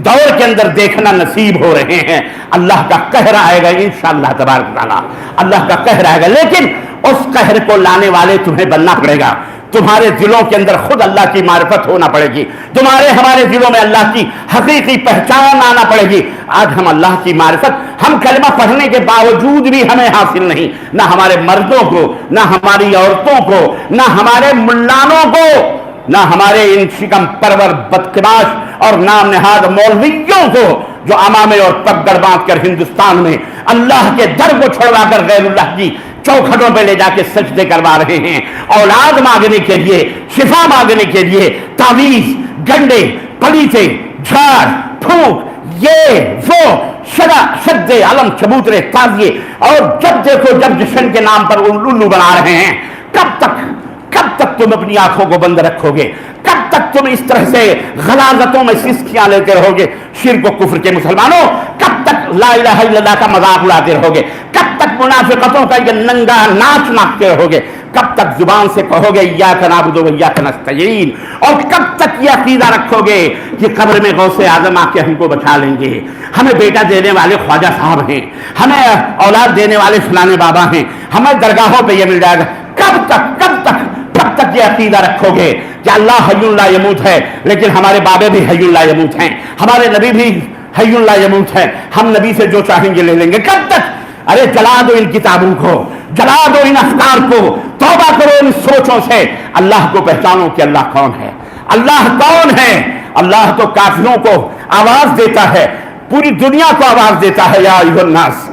دور کے اندر دیکھنا نصیب ہو رہے ہیں۔ اللہ کا قہر آئے گا انشاءاللہ تبارک تعالیٰ، اللہ کا قہر آئے گا، لیکن اس قہر کو لانے والے تمہیں بننا پڑے گا۔ تمہارے دلوں کے اندر خود اللہ کی معرفت ہونا پڑے گی، ہمارے دلوں میں اللہ کی حقیقی پہچان آنا پڑے گی۔ آج ہم اللہ کی معرفت، ہم کلمہ پڑھنے کے باوجود بھی ہمیں حاصل نہیں، نہ ہمارے مردوں کو، نہ ہماری عورتوں کو، نہ ہمارے ملانوں کو، نہ ہمارے ان شکم پرور بدقماش اور نام نہاد مولویوں کو جو امامے اور پگڑ باندھ کر ہندوستان میں اللہ کے در کو چھڑوا کر غیر اللہ کی چوکھٹوں پہ لے جا کے سجدے کروا رہے ہیں، اولاد مانگنے کے لیے، شفا مانگنے کے لیے، تعویذ، گنڈے، پلیتے، جھاڑ پھونک، یہ وہ شد علم چبوترے تازیے، اور جب دیکھو جب جشن کے نام پر الو بنا رہے ہیں۔ کب تک تم اپنی آنکھوں کو بند رکھو گے؟ کب تک تم اس طرح سے غلاظتوں میں سسکیاں لیتے رہو گے؟ شرک و کفر کے مسلمانوں، کب تک لا الہ الا اللہ کا مذاق اڑاتے رہو گے؟ کب تک منافقتوں کا یہ ننگا ناچ ناچتے رہو گے؟ کب تک زبان سے کہو گے ایاک نعبد و ایاک نستعین؟ اور کب تک یہ عقیدہ رکھو گے کہ قبر میں غوث اعظم آ کے ہم کو بچا لیں گے، ہمیں بیٹا دینے والے خواجہ صاحب ہیں، ہمیں اولاد دینے والے فلانے بابا ہیں، ہمیں درگاہوں پہ یہ مل جائے گا؟ کب تک یہ عقیدہ رکھو گے کہ اللہ حی لا یموت ہے، لیکن ہمارے بابے بھی حی لا یموت ہیں، ہمارے نبی بھی حی لا یموت ہیں، ہم نبی سے جو چاہیں گے لے لیں گے؟ کب تک؟ ارے جلا دو ان کتابوں کو، جلا دو ان افکار کو، توبہ کرو ان سوچوں سے، اللہ کو پہچانو کہ اللہ کون ہے۔ اللہ کون ہے؟ اللہ تو کافروں کو آواز دیتا ہے، پوری دنیا کو آواز دیتا ہے، یا ایھا الناس،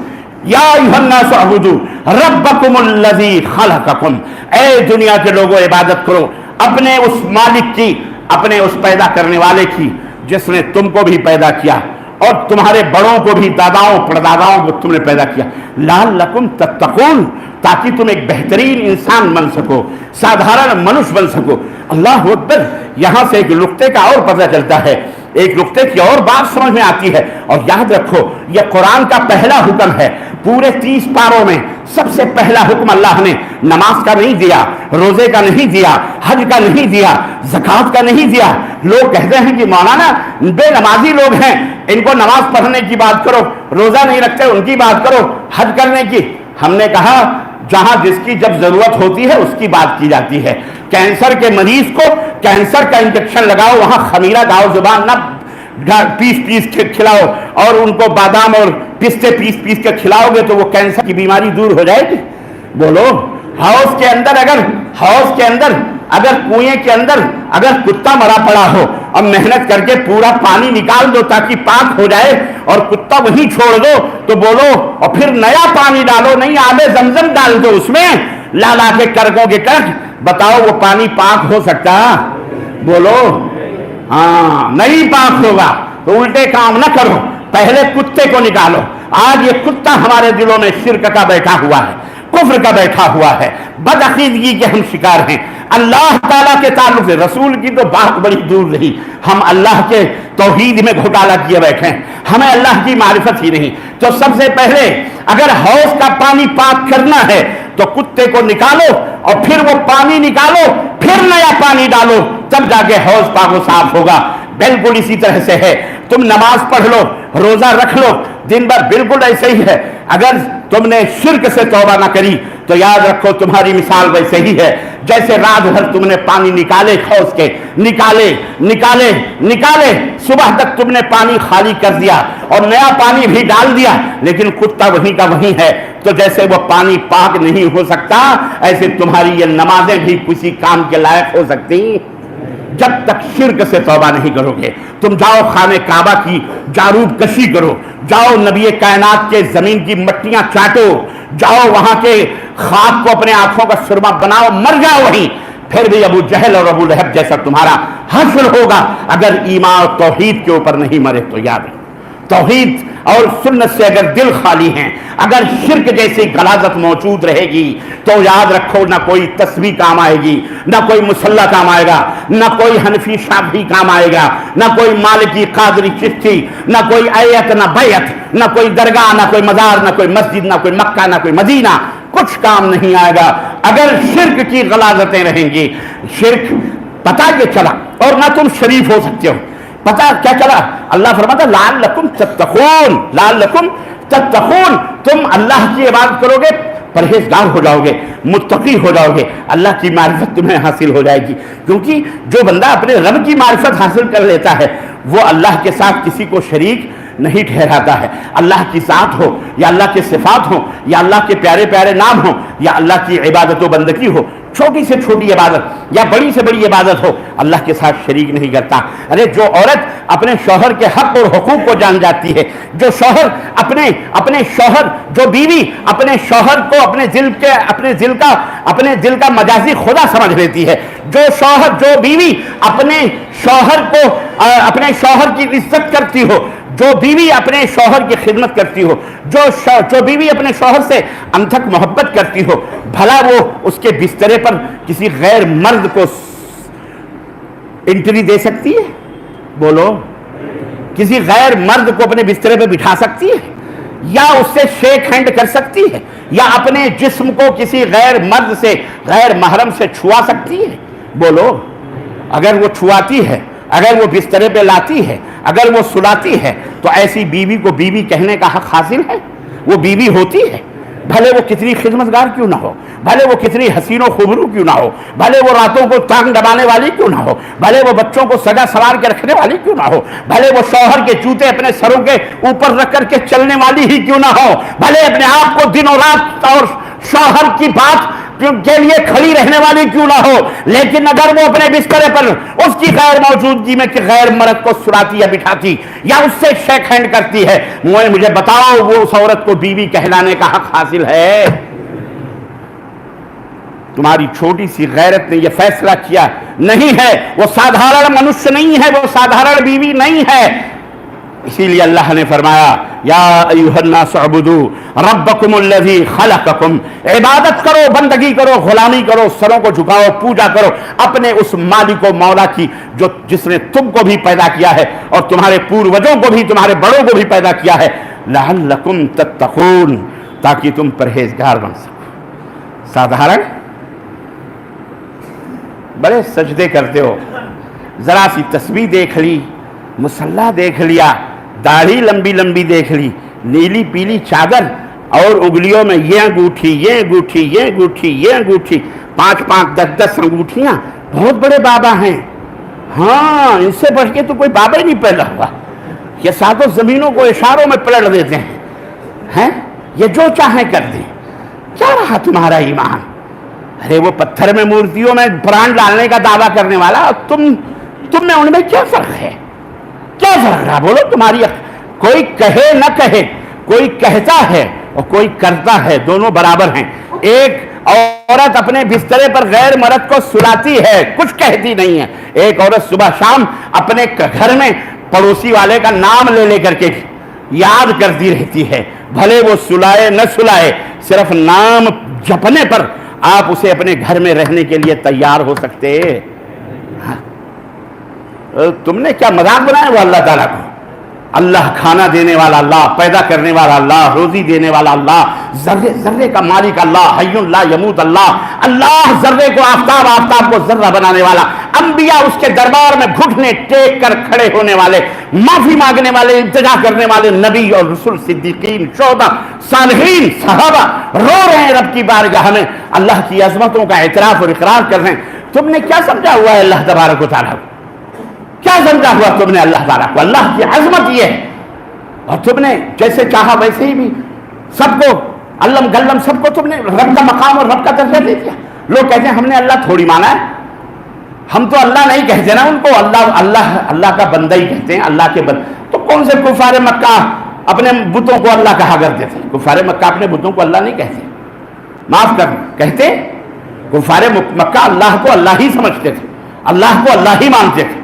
یا ایھا الناس اعبدوا ربکم الذی خلقکم، اے دنیا کے لوگوں عبادت کرو اپنے اس مالک کی، اپنے اس پیدا کرنے والے کی جس نے تم کو بھی پیدا کیا اور تمہارے بڑوں کو بھی، داداؤں پرداداؤں کو تم نے پیدا کیا، لعلکم تتقون، تاکہ تم ایک بہترین انسان بن سکو، سادھارن منش بن سکو۔ اللہ اکبر! یہاں سے ایک نقطے کا اور پتہ چلتا ہے، ایک نقطے کی اور بات سمجھ میں آتی ہے، اور یاد رکھو یہ قرآن کا پہلا حکم ہے۔ پورے 30 پاروں میں سب سے پہلا حکم اللہ نے نماز کا نہیں دیا، روزے کا نہیں دیا، حج کا نہیں دیا، زکوٰۃ کا نہیں دیا۔ لوگ کہتے ہیں کہ مولانا بے نمازی لوگ ہیں، ان کو نماز پڑھنے کی بات کرو، روزہ نہیں رکھتے ان کی بات کرو، حج کرنے کی۔ ہم نے کہا جہاں جس کی جب ضرورت ہوتی ہے اس کی بات کی جاتی ہے۔ کینسر کے مریض کو کینسر کا انجیکشن لگاؤ، وہاں خمیرہ گاؤ، زبان نہ پیس کے کھلاؤ، اور ان کو بادام اور پستے پیس کے کھلاؤ گے تو وہ کینسر کی بیماری دور ہو جائے گی؟ بولو، ہاؤس کے اندر اگر کنویں کے اندر اگر کتا مرا پڑا ہو اور محنت کر کے پورا پانی نکال دو تاکہ پاک ہو جائے اور کتا وہیں چھوڑ دو، تو بولو، اور پھر نیا پانی ڈالو، نہیں آب زمزم ڈال دو اس میں، لا کے کرکوں کے کرک، بتاؤ وہ پانی پاک ہو سکتا؟ بولو ہاں، نہیں پاک ہوگا۔ تو الٹے کام نہ کرو، پہلے کتے کو نکالو۔ آج یہ کتا ہمارے دلوں میں شرک کا بیٹھا ہوا ہے، کفر کا بیٹھا ہوا ہے، بدعقیدگی کے ہم شکار ہیں۔ اللہ تعالیٰ کے تعلق سے رسول کی تو بات بڑی دور رہی، ہم اللہ کے توحید میں گھوٹالہ کیے بیٹھے ہیں، ہمیں اللہ کی معرفت ہی نہیں۔ تو سب سے پہلے اگر حوض کا پانی پاک کرنا ہے تو کتے کو نکالو، اور پھر وہ پانی نکالو، پھر نیا پانی ڈالو، تب جا کے حوض پاک و صاف ہوگا۔ بالکل اسی طرح سے ہے، تم نماز پڑھ لو، روزہ رکھ لو، دن بھر بالکل ایسے ہی ہے۔ اگر تم نے شرک سے توبہ نہ کری تو یاد رکھو تمہاری مثال ویسے ہی ہے جیسے رات بھر تم نے پانی نکالے، حوض کے نکالے، صبح تک تم نے پانی خالی کر دیا اور نیا پانی بھی ڈال دیا، لیکن کتا وہیں کا وہیں ہے۔ تو جیسے وہ پانی پاک نہیں ہو سکتا، ایسے تمہاری یہ نمازیں بھی کسی کام کے لائق ہو سکتی جب تک شرک سے توبہ نہیں کرو گے۔ تم جاؤ خانہ کعبہ کی جاروب کشی کرو، جاؤ نبی کائنات کے زمین کی مٹیاں چاٹو، جاؤ وہاں کے خاک کو اپنے آنکھوں کا سرما بناؤ، مر جاؤ وہیں، پھر بھی ابو جہل اور ابو لہب جیسا تمہارا حشر ہوگا اگر ایمان اور توحید کے اوپر نہیں مرے تو۔ یاد ہے توحید اور سنت سے اگر دل خالی ہیں، اگر شرک جیسی غلاظت موجود رہے گی تو یاد رکھو نہ کوئی تسبیح کام آئے گی، نہ کوئی مصلی کام آئے گا، نہ کوئی حنفی شافعی کام آئے گا، نہ کوئی مالکی قادری چشتی، نہ کوئی ایت نہ بیعت، نہ کوئی درگاہ، نہ کوئی مزار، نہ کوئی مسجد، نہ کوئی مکہ، نہ کوئی مدینہ، کچھ کام نہیں آئے گا اگر شرک کی غلاظتیں رہیں گی۔ شرک پتہ یہ چلا، اور نہ تم شریف ہو سکتے ہو، پتہ کیا چلا؟ اللہ فرماتا لعلکم تتقون، لعلکم تتقون، تم اللہ کی عبادت کرو گے، پرہیزگار ہو جاؤ گے، متقی ہو جاؤ گے، اللہ کی معرفت تمہیں حاصل ہو جائے گی۔ کیونکہ جو بندہ اپنے رب کی معرفت حاصل کر لیتا ہے وہ اللہ کے ساتھ کسی کو شریک نہیں ٹھہراتا ہے۔ اللہ کی ذات ہو یا اللہ کے صفات ہوں یا اللہ کے پیارے پیارے نام ہوں یا اللہ کی عبادت و بندگی ہو، چھوٹی سے چھوٹی عبادت یا بڑی سے بڑی عبادت ہو، اللہ کے ساتھ شریک نہیں کرتا۔ ارے جو عورت اپنے شوہر کے حق اور حقوق کو جان جاتی ہے، جو شوہر اپنے شوہر، جو بیوی اپنے شوہر کو اپنے دل کا مجازی خدا سمجھ لیتی ہے، جو بیوی اپنے شوہر کی عزت کرتی ہو، جو بیوی اپنے شوہر کی خدمت کرتی ہو، جو بیوی اپنے شوہر سے انتھک محبت کرتی ہو، بھلا وہ اس کے بسترے پر کسی غیر مرد کو انٹری دے سکتی ہے؟ بولو، کسی غیر مرد کو اپنے بسترے پہ بٹھا سکتی ہے؟ یا اس سے شیک ہینڈ کر سکتی ہے؟ یا اپنے جسم کو کسی غیر مرد سے، غیر محرم سے چھوا سکتی ہے؟ بولو، اگر وہ چھواتی ہے، اگر وہ بسترے پہ لاتی ہے، اگر وہ سلاتی ہے، تو ایسی بیوی کو بیوی کہنے کا حق حاصل ہے؟ وہ بیوی ہوتی ہے، بھلے وہ کتنی خدمتگار کیوں نہ ہو، بھلے وہ کتنی حسین و خوبرو کیوں نہ ہو، بھلے وہ راتوں کو ٹانگ دبانے والی کیوں نہ ہو، بھلے وہ بچوں کو سجا سوار کے رکھنے والی کیوں نہ ہو، بھلے وہ شوہر کے جوتے اپنے سروں کے اوپر رکھ کر کے چلنے والی ہی کیوں نہ ہو، بھلے اپنے آپ کو دن و رات اور شوہر کی بات کے لیے کھڑی رہنے والی کیوں نہ ہو، لیکن اگر وہ اپنے بسترے پر اس کی غیر موجودگی میں کہ غیر مرد کو سلاتی یا بٹھاتی یا اس سے شیک ہینڈ کرتی ہے، مجھے بتاؤ وہ اس عورت کو بیوی کہلانے کا حق حاصل ہے؟ تمہاری چھوٹی سی غیرت نے یہ فیصلہ کیا نہیں ہے، وہ سادھارن منشیہ نہیں ہے، وہ سادھارن بیوی نہیں ہے۔ اسی لیے اللہ نے فرمایا یا ایھا الناس اعبدوا ربکم الذی خلقکم، عبادت کرو، بندگی کرو، غلامی کرو، سروں کو جھکاؤ، پوجا کرو اپنے اس مالک و مولا کی جس نے تم کو بھی پیدا کیا ہے اور تمہارے پوروجوں کو بھی، تمہارے بڑوں کو بھی پیدا کیا ہے، لعلکم تتقون، تاکہ تم پرہیزگار بن سکو۔ سادھارن بڑے سجدے کرتے ہو، ذرا سی تسبیح دیکھ لی، مصلی دیکھ لیا، داڑھی لمبی لمبی دیکھ لی، نیلی پیلی چادر اور انگلیوں میں یہ انگوٹھی، یہ انگوٹھی، یہ انگوٹھی، یہ انگوٹھی، 5 10 انگوٹھیاں، بہت بڑے بابا ہیں۔ ہاں، ان سے بڑھ کے تو کوئی بابا ہی نہیں پیدا ہوا، یہ ساتوں زمینوں کو اشاروں میں پلٹ دیتے ہیں، یہ جو چاہیں کر دیں۔ کیا رہا تمہارا ایمان؟ ارے وہ پتھر میں مورتیوں میں پران ڈالنے کا دعویٰ کرنے والا، اور تم میں ان میں کیا فرق ہے؟ کیا فرق رہا؟ بولو، تمہاری کوئی کہے نہ کہے، کوئی کہتا ہے اور کوئی کرتا ہے، دونوں برابر ہیں۔ ایک عورت اپنے بسترے پر غیر مرد کو سلاتی ہے، کچھ کہتی نہیں ہے۔ ایک عورت صبح شام اپنے گھر میں پڑوسی والے کا نام لے کر کے یاد کرتی رہتی ہے، بھلے وہ سلائے نہ سلائے، صرف نام جپنے پر آپ اسے اپنے گھر میں رہنے کے لیے تیار ہو سکتے۔ تم نے کیا مذاق بنایا وہ اللہ تعالیٰ کو؟ اللہ کھانا دینے والا اللہ، پیدا کرنے والا اللہ، روزی دینے والا اللہ، ذرے ذرے کا مالک اللہ، حی لا یموت اللہ ذرے کو آفتاب، آفتاب کو ذرہ بنانے والا، انبیاء اس کے دربار میں گھٹنے ٹیک کر کھڑے ہونے والے، معافی مانگنے والے، التجا کرنے والے نبی اور رسول، صدیقین، شہداء، صالحین، صحابہ رو رہے ہیں رب کی بارگاہ میں، اللہ کی عظمتوں کا اعتراف اور اقرار کر رہے ہیں۔ تم نے کیا سمجھا ہوا ہے اللہ تبارک و تعالیٰ کو؟ کیا سمجھا ہوا تم نے اللہ تعالیٰ کو؟ اللہ کی عظمت یہ ہے، اور تم نے جیسے چاہا ویسے ہی بھی سب کو علم گلم سب کو تم نے رب کا مقام اور رب کا درجہ دے دیا۔ لوگ کہتے ہیں ہم نے اللہ تھوڑی مانا ہے، ہم تو اللہ نہیں کہتے نا، ان کو اللہ کا بندہ ہی کہتے ہیں، اللہ کے بندے۔ تو کون سے کفار مکہ اپنے بتوں کو اللہ کہا کرتے تھے؟ کفار مکہ اپنے بتوں کو اللہ نہیں کہتے، معاف کرنا، کہتے کفار مکہ اللہ کو اللہ ہی سمجھتے تھے، اللہ کو اللہ ہی مانتے تھے،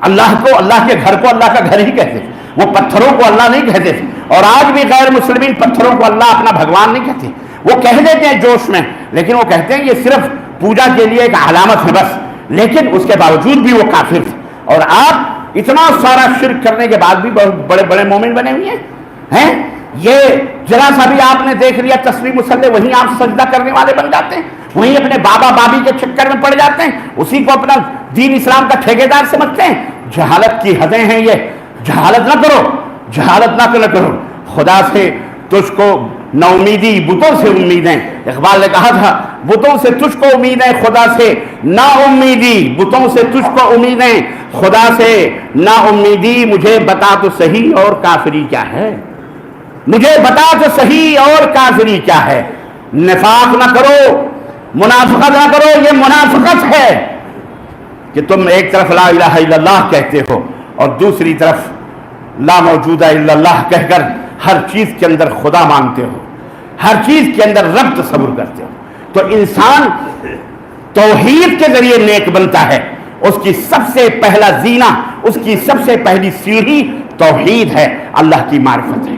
اللہ کو، اللہ کے گھر کو اللہ کا گھر ہی کہتے تھے۔ وہ پتھروں کو اللہ نہیں کہتے تھے، اور آج بھی غیر مسلمین پتھروں کو اللہ اپنا بھگوان نہیں کہتے، وہ کہہ دیتے ہیں جوش میں، لیکن وہ کہتے ہیں یہ صرف پوجا کے لیے ایک علامت ہے بس، لیکن اس کے باوجود بھی وہ کافر تھے۔ اور آپ اتنا سارا شرک کرنے کے بعد بھی بہت بڑے بڑے مومن بنے ہوئے ہیں۔ یہ ذرا سا بھی آپ نے دیکھ لیا تصویر مسلح، وہیں آپ سجدہ کرنے والے بن جاتے ہیں، وہیں اپنے بابا بابی کے چکر میں پڑ جاتے ہیں، اسی کو اپنا دین اسلام کا ٹھیکیدار سمجھتے ہیں۔ جہالت کی حدیں ہیں یہ، جہالت نہ کرو، جہالت نہ کرو، خدا سے تجھ کو نا امیدی، بتوں سے امیدیں، اقبال نے کہا تھا بتوں سے تجھ کو امیدیں، خدا سے نا امیدی، بتوں سے تجھ کو امیدیں، خدا سے نا امیدی، مجھے بتا تو صحیح اور کافری کیا ہے، مجھے بتا تو صحیح اور کافری کیا ہے۔ نفاق نہ کرو، منافقت نہ کرو، یہ منافقت ہے کہ تم ایک طرف لا الہ الا اللہ کہتے ہو اور دوسری طرف لا موجود الا اللہ کہہ کر ہر چیز کے اندر خدا مانتے ہو، ہر چیز کے اندر رب تصور کرتے ہو۔ تو انسان توحید کے ذریعے نیک بنتا ہے، اس کی سب سے پہلا زینہ، اس کی سب سے پہلی سیڑھی توحید ہے، اللہ کی معرفت ہے،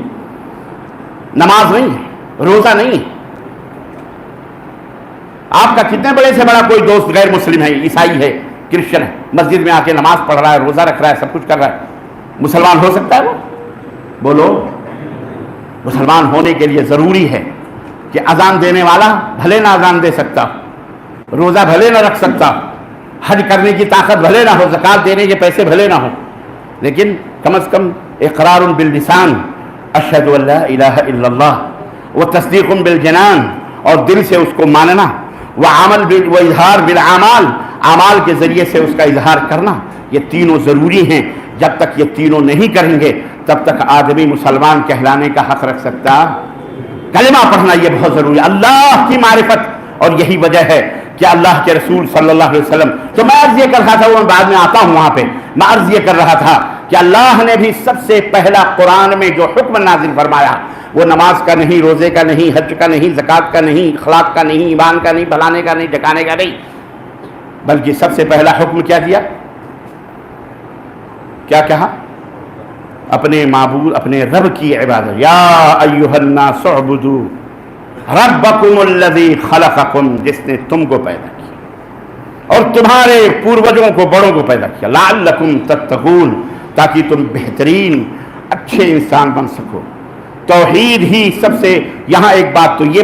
نماز نہیں ہے، روزہ نہیں ہے۔ آپ کا کتنے بڑے سے بڑا کوئی دوست غیر مسلم ہے، عیسائی ہے، کرسچن ہے، مسجد میں آ کے نماز پڑھ رہا ہے، روزہ رکھ رہا ہے، سب کچھ کر رہا ہے، مسلمان ہو سکتا ہے وہ؟ بولو۔ مسلمان ہونے کے لیے ضروری ہے کہ اذان دینے والا بھلے نہ اذان دے سکتا، روزہ بھلے نہ رکھ سکتا، حج کرنے کی طاقت بھلے نہ ہو، زکوٰۃ دینے کے پیسے بھلے نہ ہو، لیکن کم از کم اقرار باللسان اشہد ان لا الہ الا اللہ و تصدیق بالجنان، اور دل سے اس کو ماننا، و اظہار بالاعمال، اعمال کے ذریعے سے اس کا اظہار کرنا، یہ تینوں ضروری ہیں۔ جب تک یہ تینوں نہیں کریں گے تب تک آدمی مسلمان کہلانے کا حق رکھ سکتا۔ کلمہ پڑھنا یہ بہت ضروری ہے، اللہ کی معرفت، اور یہی وجہ ہے کہ اللہ کے رسول صلی اللہ علیہ وسلم، تو میں عرض یہ کر رہا تھا، وہ بعد میں آتا ہوں وہاں پہ، میں عرض یہ کر رہا تھا کہ اللہ نے بھی سب سے پہلا قرآن میں جو حکم نازل فرمایا وہ نماز کا نہیں، روزے کا نہیں، حج کا نہیں، زکوٰۃ کا نہیں، اخلاق کا نہیں، ایمان کا نہیں، بھلانے کا نہیں، ٹھکانے کا نہیں، بلکہ سب سے پہلا حکم کیا دیا؟ کیا کہا؟ اپنے معبود، اپنے رب کی عبادت۔ یا ایھا الناس اعبدوا ربکم الذی خلقکم، جس نے تم کو پیدا کیا اور تمہارے پوروجوں کو، بڑوں کو پیدا کیا، لعلکم تتقون، تاکہ تم بہترین اچھے انسان بن سکو۔ توحید ہی سب سے، یہاں ایک بات تو یہ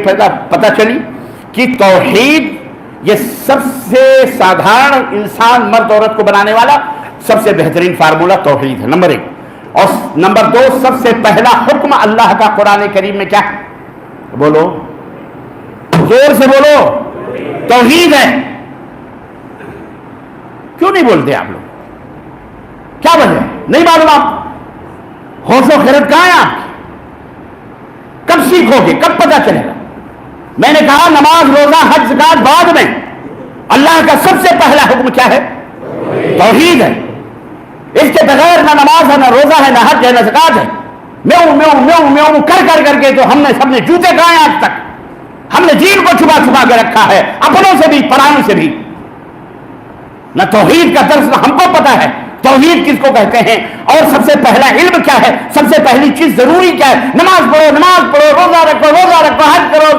پتہ چلی کہ توحید یہ سب سے سادھارن انسان، مرد عورت کو بنانے والا سب سے بہترین فارمولہ توحید ہے، نمبر 1۔ اور نمبر 2، سب سے پہلا حکم اللہ کا قرآن کریم میں کیا ہے؟ بولو، زور سے بولو، توحید ہے۔ کیوں نہیں بولتے آپ لوگ؟ کیا وجہ ہے؟ نہیں معلوم آپ؟ ہوش و خیرت کہاں ہے آپ کی؟ کب سیکھو گے؟ کب پتہ چلے گا؟ میں نے کہا نماز، روزہ، حج، زکوٰۃ بعد میں، اللہ کا سب سے پہلا حکم کیا ہے؟ توحید ہے۔ اس کے بغیر نہ نماز ہے، نہ روزہ ہے، نہ حج ہے، نہ زکوٰۃ ہے۔ میوں میوں میوں میوں کر کے تو ہم نے سب نے جوتے کھائے آج تک، ہم نے جین کو چھپا کے رکھا ہے، اپنوں سے بھی پرانوں سے بھی۔ نہ توحید کا درس نہ ہم کو پتہ ہے توحید کس کو کہتے ہیں، اور سب سے پہلا علم کیا ہے، سب سے پہلی چیز ضروری کیا ہے؟ نماز پڑھو، روزہ رکھو، حج کرو،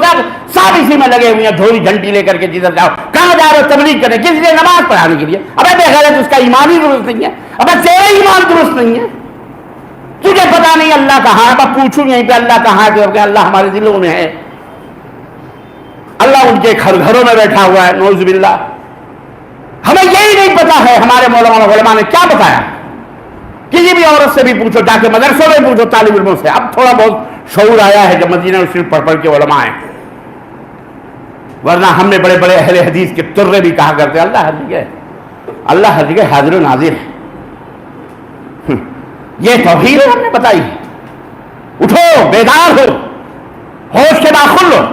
سب اسی میں لگے ہوئے ہیں، دھوئی گھنٹی لے کر کے جدھر جاؤ، کہاں جا رہے ہو؟ تبلیغ کرنے، کس لیے؟ نماز پڑھانے کے لیے۔ ابے بے غیرت، اس کا ایمان ہی درست نہیں ہے، ابے تیرا ایمان درست نہیں ہے، تجھے پتا نہیں اللہ کہاں ہے۔ اب پوچھوں یہیں پہ اللہ کہاں ہے، کہ اللہ ہمارے دلوں میں ہے، اللہ ان کے گھروں میں بیٹھا ہوا ہے، نعوذ باللہ۔ ہمیں یہی نہیں پتا ہے، ہمارے علماء نے کیا بتایا؟ کسی بھی عورت سے بھی پوچھو، جا کے مدرسوں میں پوچھو، طالب علموں سے۔ اب تھوڑا بہت شعور آیا ہے جب مدینہ شریف پڑھ کے علماء ہیں، ورنہ ہم نے بڑے بڑے اہل حدیث کے ترے بھی کہا کرتے اللہ ہر جگہ حاضر و ناظر ہے۔ یہ توحید ہم نے بتائی۔ اٹھو، بیدار ہو، ہوش کے داخل ہو۔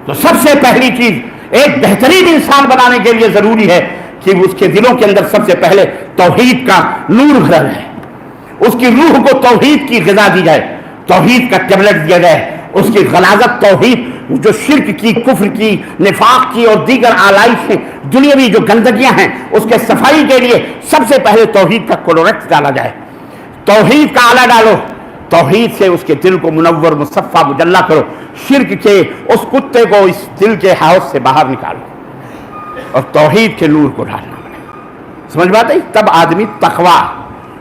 تو سب سے پہلی چیز ایک بہترین انسان بنانے کے لیے ضروری ہے کہ اس کے دلوں کے اندر سب سے پہلے توحید کا نور بھرا جائے، اس کی روح کو توحید کی غذا دی جائے، توحید کا ٹیبلٹ دیا جائے، اس کی غلاظت توحید، جو شرک کی، کفر کی، نفاق کی اور دیگر آلائشیں، دنیاوی جو گندگیاں ہیں، اس کے صفائی کے لیے سب سے پہلے توحید کا کلورکس ڈالا جائے۔ توحید کا آلہ ڈالو, توحید سے اس کے دل کو منور مصفا مجلہ کرو, شرک کے اس کتے کو اس دل کے حوض سے باہر نکالو اور توحید کے نور کو ڈالنا. سمجھ بات ہے؟ تب آدمی تقویٰ,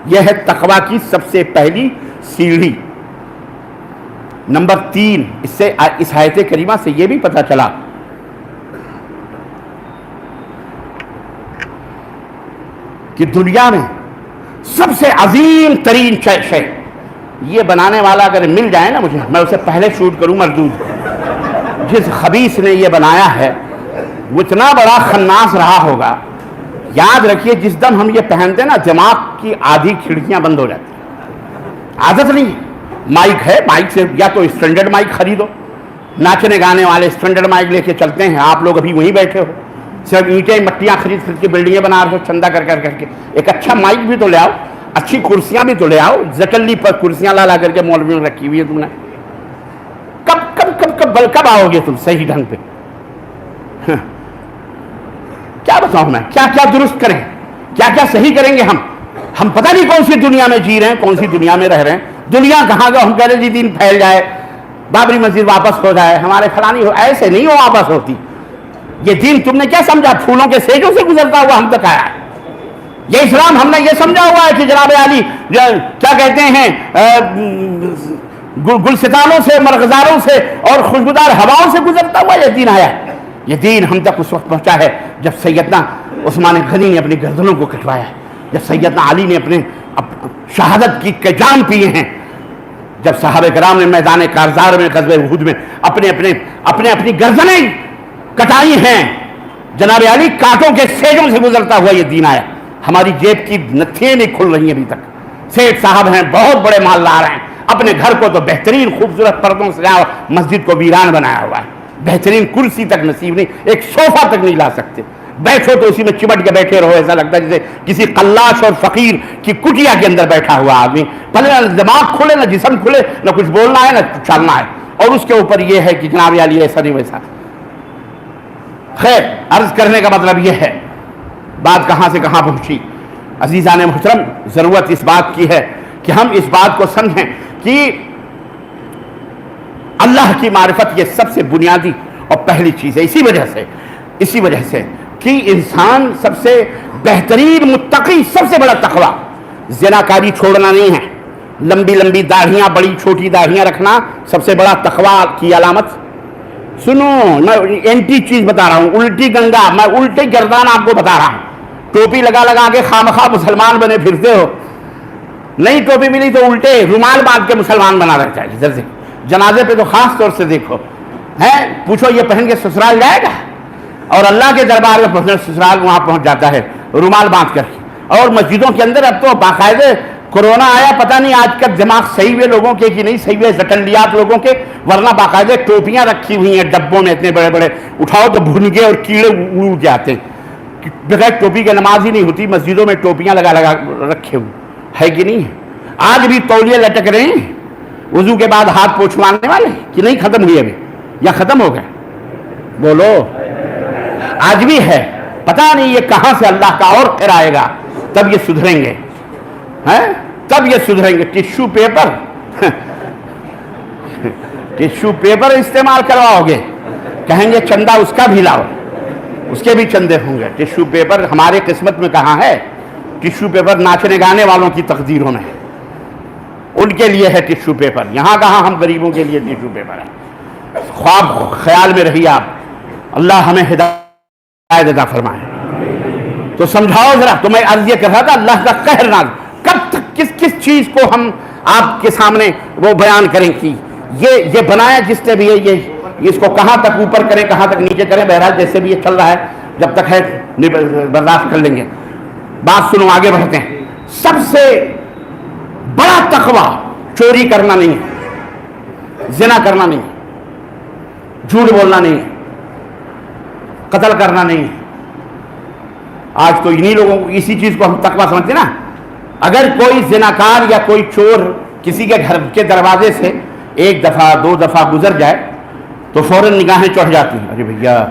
یہ ہے تقویٰ کی سب سے پہلی سیڑھی. نمبر 3, اس آیت کریمہ سے یہ بھی پتہ چلا کہ دنیا میں سب سے عظیم ترین شے, یہ بنانے والا اگر مل جائے نا مجھے, میں اسے پہلے شوٹ کروں مردود. جس خبیث نے یہ بنایا ہے وہ اتنا بڑا خناس رہا ہوگا. یاد رکھیے جس دم ہم یہ پہنتے ہیں نا دماغ کی آدھی کھڑکیاں بند ہو جاتی ہیں. عادت نہیں ہے. مائک ہے, مائک سے یا تو اسٹینڈرڈ مائک خریدو, ناچنے گانے والے اسٹینڈرڈ مائک لے کے چلتے ہیں. آپ لوگ ابھی وہیں بیٹھے ہو, صرف اینٹیں مٹیاں خرید کے بلڈنگیں بنا رہے ہو چندہ کر کے. ایک اچھا مائک بھی تو لے آؤ, اچھی کرسیاں بھی تو لے آؤ. زکلی پر کرسیاں لا کر کے مولویوں نے رکھی ہوئی ہے تم نے. کب آؤ گے تم صحیح ڈھنگ پہ؟ کیا بتاؤں میں, کیا کیا درست کریں, کیا کیا صحیح کریں گے ہم پتہ نہیں کون سی دنیا میں جی رہے ہیں, کون سی دنیا میں رہ رہے ہیں. دنیا کہاں گا, ہم کہہ رہے جی دین پھیل جائے, بابری مسجد واپس ہو جائے, ہمارے فلانی ہو. ایسے نہیں ہو واپس ہوتی. یہ دین تم نے کیا سمجھا, پھولوں کے سیجوں سے گزرتا ہوا ہم تک آیا ہے. یہ اسلام ہم نے یہ سمجھا ہوا ہے کہ جناب علی کیا کہتے ہیں گلستانوں سے, مرغزاروں سے اور خوشبودار ہواؤں سے گزرتا ہوا یہ دین آیا ہے. یہ دین ہم تک اس وقت پہنچا ہے جب سیدنا عثمان غنی نے اپنی گردنوں کو کٹوایا ہے, جب سیدنا علی نے اپنے شہادت کی جام پیے ہیں, جب صحابہ کرام نے میدان کارزار میں غزوہ احد میں اپنی گردنیں کٹائی ہیں. جناب علی کانٹوں کے سیجوں سے گزرتا ہوا یہ دین آیا. ہماری جیب کی نتھیاں نہیں کھل رہی ہیں ابھی تک. سیٹھ صاحب ہیں, بہت بڑے مالدار ہیں, اپنے گھر کو تو بہترین خوبصورت پردوں سے سجایا, مسجد کو ویران بنایا ہوا ہے. بہترین کرسی تک نصیب نہیں, ایک صوفہ تک نہیں لا سکتے. بیٹھو تو اسی میں چمٹ کے بیٹھے رہو, ایسا لگتا ہے جیسے کسی قلاش اور فقیر کی کٹیا کے اندر بیٹھا ہوا آدمی. پہلے نہ دماغ کھلے, نہ جسم کھلے, نہ کچھ بولنا ہے نہ چلنا ہے, اور اس کے اوپر یہ ہے کہ جناب علی ایسا نہیں ویسا. خیر, عرض کرنے کا مطلب یہ ہے, بات کہاں سے کہاں پہنچی. عزیزان محترم, ضرورت اس بات کی ہے کہ ہم اس بات کو سمجھیں کہ اللہ کی معرفت یہ سب سے بنیادی اور پہلی چیز ہے. اسی وجہ سے کہ انسان سب سے بہترین متقی, سب سے بڑا تقویٰ زناکاری چھوڑنا نہیں ہے. لمبی لمبی داڑھیاں, بڑی چھوٹی داڑھیاں رکھنا سب سے بڑا تقویٰ کی علامت. سنو, میں اینٹی چیز بتا رہا ہوں, الٹی گنگا, میں الٹی گردان آپ کو بتا رہا ہوں. ٹوپی لگا کے خامخواہ مسلمان بنے پھرتے ہو. نہیں ٹوپی ملی تو الٹے رومال باندھ کے مسلمان بنا رہتا ہے. ادھر سے جنازے پہ تو خاص طور سے دیکھو, پوچھو یہ پہن کے سسرال جائے گا, اور اللہ کے دربار میں پہنچنا, سسرال وہاں پہنچ جاتا ہے رومال باندھ کر. اور مسجدوں کے اندر اب تو باقاعدہ کورونا آیا, پتہ نہیں آج کل دماغ صحیح ہوئے لوگوں کے کہ نہیں صحیح ہوئے, زٹلیات لوگوں کے, ورنہ باقاعدہ ٹوپیاں رکھی ہوئی ہیں ڈبوں میں اتنے بڑے بڑے, اٹھاؤ تو بھنگے اور کیڑے اڑ جاتے ہیں. بغیر ٹوپی کے نماز ہی نہیں ہوتی. مسجدوں میں ٹوپیاں لگا رکھے ہوئے ہے کہ نہیں. آج بھی تولیے لٹک رہے ہیں وضو کے بعد ہاتھ پوچھوانے والے, کہ نہیں ختم ہوئی ابھی یا ختم ہو گئے؟ بولو. آج بھی ہے. پتہ نہیں یہ کہاں سے اللہ کا اور پھر آئے گا, تب یہ سدھریں گے, تب یہ سدھریں گے. ٹشو پیپر استعمال کرواؤ گے, کہیں گے چندہ اس کا بھی لاؤ, اس کے بھی چندے ہوں گے. ٹشو پیپر ہمارے قسمت میں کہاں ہے. ٹشو پیپر ناچنے گانے والوں کی تقدیروں میں ہے, ان کے لیے ہے ٹشو پیپر. یہاں کہاں ہم غریبوں کے لیے ٹشو پیپر ہے. خواب خیال میں رہیے آپ, اللہ ہمیں ہدایت عطا فرمائے. تو سمجھاؤ ذرا. تو میں عرض یہ کر رہا تھا, اللہ کا قہر ناز کب تک, کس چیز کو ہم آپ کے سامنے وہ بیان کریں کہ یہ بنایا جس نے بھی ہے, یہ اس کو کہاں تک اوپر کریں کہاں تک نیچے کریں. بہرحال جیسے بھی یہ چل رہا ہے, جب تک ہے برداشت کر لیں گے. بات سنو, آگے بڑھتے ہیں. سب سے بڑا تقویٰ چوری کرنا نہیں ہے, زنا کرنا نہیں ہے, جھوٹ بولنا نہیں ہے, قتل کرنا نہیں ہے. آج تو انہی لوگوں کو اسی چیز کو ہم تقویٰ سمجھتے ہیں نا. اگر کوئی زناکار یا کوئی چور کسی کے گھر کے دروازے سے ایک دفعہ دو دفعہ گزر جائے تو فوراً نگاہیں چڑھ جاتی ہیں, ارے بھیا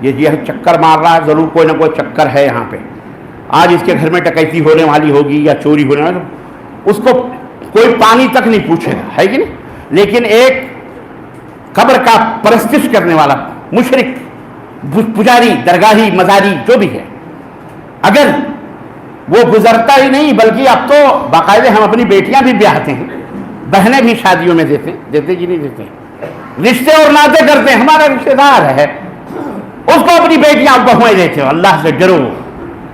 یہ چکر مار رہا ہے, ضرور کوئی نہ کوئی چکر ہے یہاں پہ, آج اس کے گھر میں ڈکیتی ہونے والی ہوگی یا چوری ہونے والی. اس کو کوئی پانی تک نہیں پوچھے گا، ہے کہ نہیں؟ لیکن ایک قبر کا پرستش کرنے والا مشرک، پجاری، درگاہی، مزاری جو بھی ہے، اگر وہ گزرتا ہی نہیں، بلکہ اب تو باقاعدہ ہم اپنی بیٹیاں بھی بیاہتے ہیں، بہنیں بھی شادیوں میں دیتے کہ نہیں دیتے، رشتے اور ناطے کرتے ہیں، ہمارا رشتے دار ہے، اس کو اپنی بیٹیاں بہویں دیتے ہو، اللہ سے ڈرو،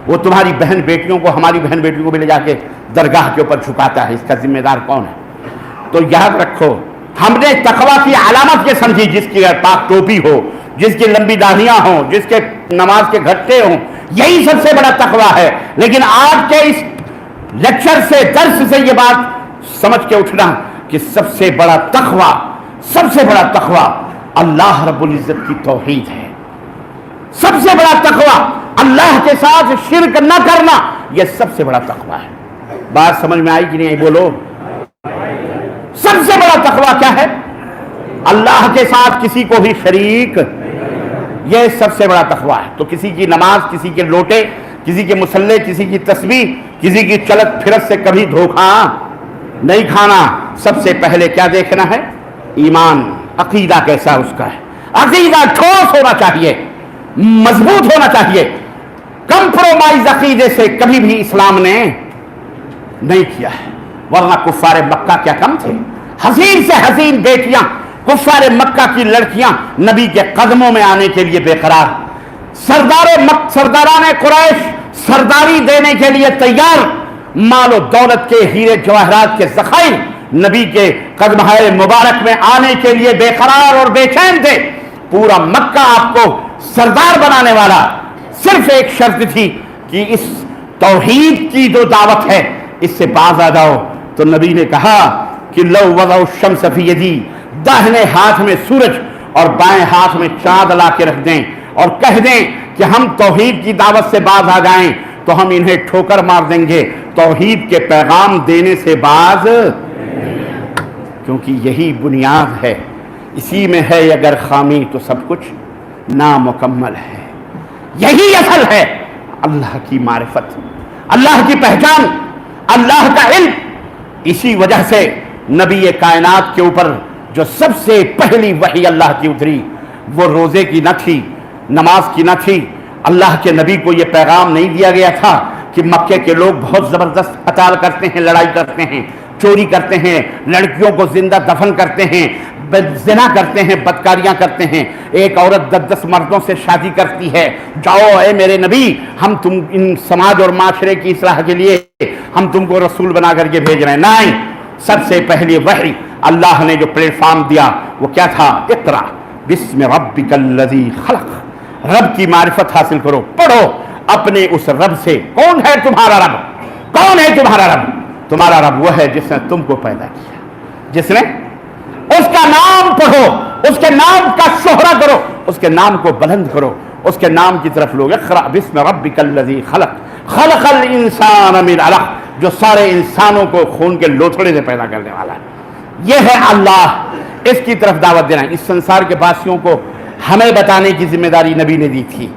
وہ تمہاری بہن بیٹیوں کو، ہماری بہن بیٹیوں کو بھی لے جا کے درگاہ کے اوپر جھکاتا ہے، اس کا ذمہ دار کون ہے؟ تو یاد رکھو، ہم نے تقویٰ کی علامت یہ سمجھی، جس کی پاک ٹوپی ہو، جس کی لمبی داڑھیاں ہوں، جس کے نماز کے گھٹے ہوں، یہی سب سے بڑا تقویٰ ہے۔ لیکن آج کے اس لیکچر سے، درس سے یہ بات سمجھ کے اٹھنا کہ سب سے بڑا تقویٰ، سب سے بڑا تقویٰ اللہ رب العزت کی توحید ہے، سب سے بڑا تقویٰ اللہ کے ساتھ شرک نہ کرنا، یہ سب سے بڑا تقویٰ ہے۔ بات سمجھ میں آئی کہ نہیں آئی؟ بولو، سب سے بڑا تقویٰ کیا ہے؟ اللہ کے ساتھ کسی کو بھی شریک، یہ سب سے بڑا تقویٰ ہے۔ تو کسی کی نماز، کسی کے لوٹے، کسی کے مصلے، کسی کی تسبیح، کسی کی چلت پھرت سے کبھی دھوکہ نہیں کھانا۔ سب سے پہلے کیا دیکھنا ہے؟ ایمان، عقیدہ کیسا اس کا ہے۔ عقیدہ ٹھوس ہونا چاہیے، مضبوط ہونا چاہیے۔ کمپرومائز عقیدے سے کبھی بھی اسلام نے نہیں کیا ہے، ورنہ کفار مکہ کیا کم تھے؟ حسین سے حسین بیٹیاں، کفار مکہ کی لڑکیاں نبی کے قدموں میں آنے کے لیے بے قرار، سرداران قریش سرداری دینے کے لیے تیار، مال و دولت کے، ہیرے جواہرات کے ذخائر نبی کے قدمہائے مبارک میں آنے کے لیے بے قرار اور بے چین تھے۔ پورا مکہ آپ کو سردار بنانے والا، صرف ایک شرط تھی کہ اس توحید کی جو دعوت ہے اس سے باز آ جاؤ۔ تو نبی نے کہا کہ لو وضع الشمس فی یدی، داہنے ہاتھ میں سورج اور بائیں ہاتھ میں چاند لا کے رکھ دیں اور کہہ دیں کہ ہم توحید کی دعوت سے باز آ جائیں تو ہم انہیں ٹھوکر مار دیں گے، توحید کے پیغام دینے سے باز، کیونکہ یہی بنیاد ہے، اسی میں ہے اگر خامی تو سب کچھ نامکمل ہے۔ یہی اصل ہے اللہ کی معرفت، اللہ کی پہچان، اللہ کا علم۔ اسی وجہ سے نبی کائنات کے اوپر جو سب سے پہلی وحی اللہ کی اتری وہ روزے کی نہ تھی، نماز کی نہ تھی۔ اللہ کے نبی کو یہ پیغام نہیں دیا گیا تھا کہ مکے کے لوگ بہت زبردست قتال کرتے ہیں، لڑائی کرتے ہیں، چوری کرتے ہیں، لڑکیوں کو زندہ دفن کرتے ہیں، زنا کرتے ہیں، بدکاریاں کرتے ہیں، ایک عورت 10 مردوں سے شادی کرتی ہے، جاؤ اے میرے نبی، ہم تم ان سماج اور معاشرے کی اصلاح کے لیے ہم تم کو رسول بنا کر کے بھیج رہے ہیں۔ نہیں، سب سے پہلی وحی اللہ نے جو پلیٹ فارم دیا وہ کیا تھا؟ اقرا بسم ربک الذی خلق، رب کی معرفت حاصل کرو، پڑھو اپنے اس رب سے۔ کون ہے تمہارا رب؟ کون ہے تمہارا رب؟ تمہارا رب وہ ہے جس نے تم کو پیدا کیا، جس نے، اس کا نام پڑھو، اس کے نام کا شہرہ کرو، اس کے نام کو بلند کرو، اس کے نام کی طرف لوگ۔ اقرا بسم ربک الذی خلق، خلق الانسان من علق، جو سارے انسانوں کو خون کے لوتھڑے سے پیدا کرنے والا ہے۔ یہ ہے اللہ، اس کی طرف دعوت دینا۔ اس سنسار کے باسیوں کو ہمیں بتانے کی ذمہ داری نبی نے دی تھی۔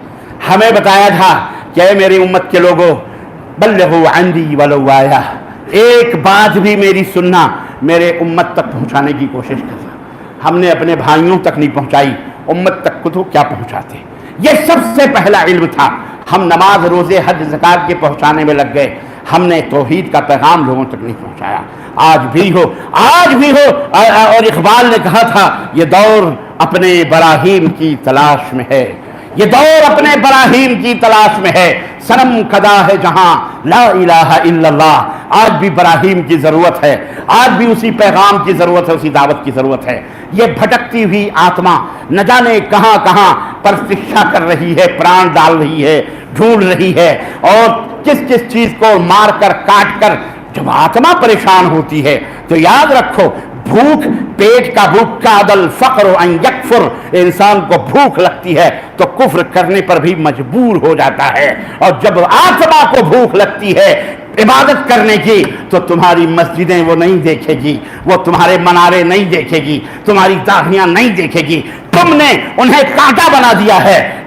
ہمیں بتایا تھا کہ اے میری امت کے لوگوں، بلغوا عنی ولو آیہ، ایک بات بھی میری سننا، میرے امت تک پہنچانے کی کوشش کرنا۔ ہم نے اپنے بھائیوں تک نہیں پہنچائی، امت تک کو تو کیا پہنچاتے؟ یہ سب سے پہلا علم تھا۔ ہم نماز، روزے، حج، زکوٰۃ کے پہنچانے میں لگ گئے، ہم نے توحید کا پیغام لوگوں تک نہیں پہنچایا۔ آج بھی ہو، آج بھی ہو۔ اور اقبال نے کہا تھا یہ دور اپنے براہیم کی تلاش میں ہے، یہ دور اپنے براہیم کی تلاش میں ہے، صنم کدا ہے جہاں لا الہ الا اللہ۔ آج بھی براہیم کی ضرورت ہے، آج بھی اسی پیغام کی ضرورت ہے، اسی دعوت کی ضرورت ہے۔ یہ بھٹکتی ہوئی آتما نہ جانے کہاں کہاں پرتشا کر رہی ہے، پران ڈال رہی ہے، ڈھونڈ رہی ہے، اور کس کس چیز کو مار کر کاٹ کر جب آتما پریشان ہوتی ہے تو یاد رکھو، بھوک، پیٹ کا بھوک کا عدل فقر ان یکفر، انسان کو بھوک لگتی ہے تو کفر کرنے پر بھی مجبور ہو جاتا ہے، اور جب آتما کو بھوک لگتی ہے عبادت کرنے کی تو تمہاری مسجدیں وہ نہیں دیکھے گی، وہ تمہارے منارے نہیں دیکھے گی، تمہاری داڑھیاں نہیں دیکھے گی، تم نے انہیں کانٹا بنا دیا ہے،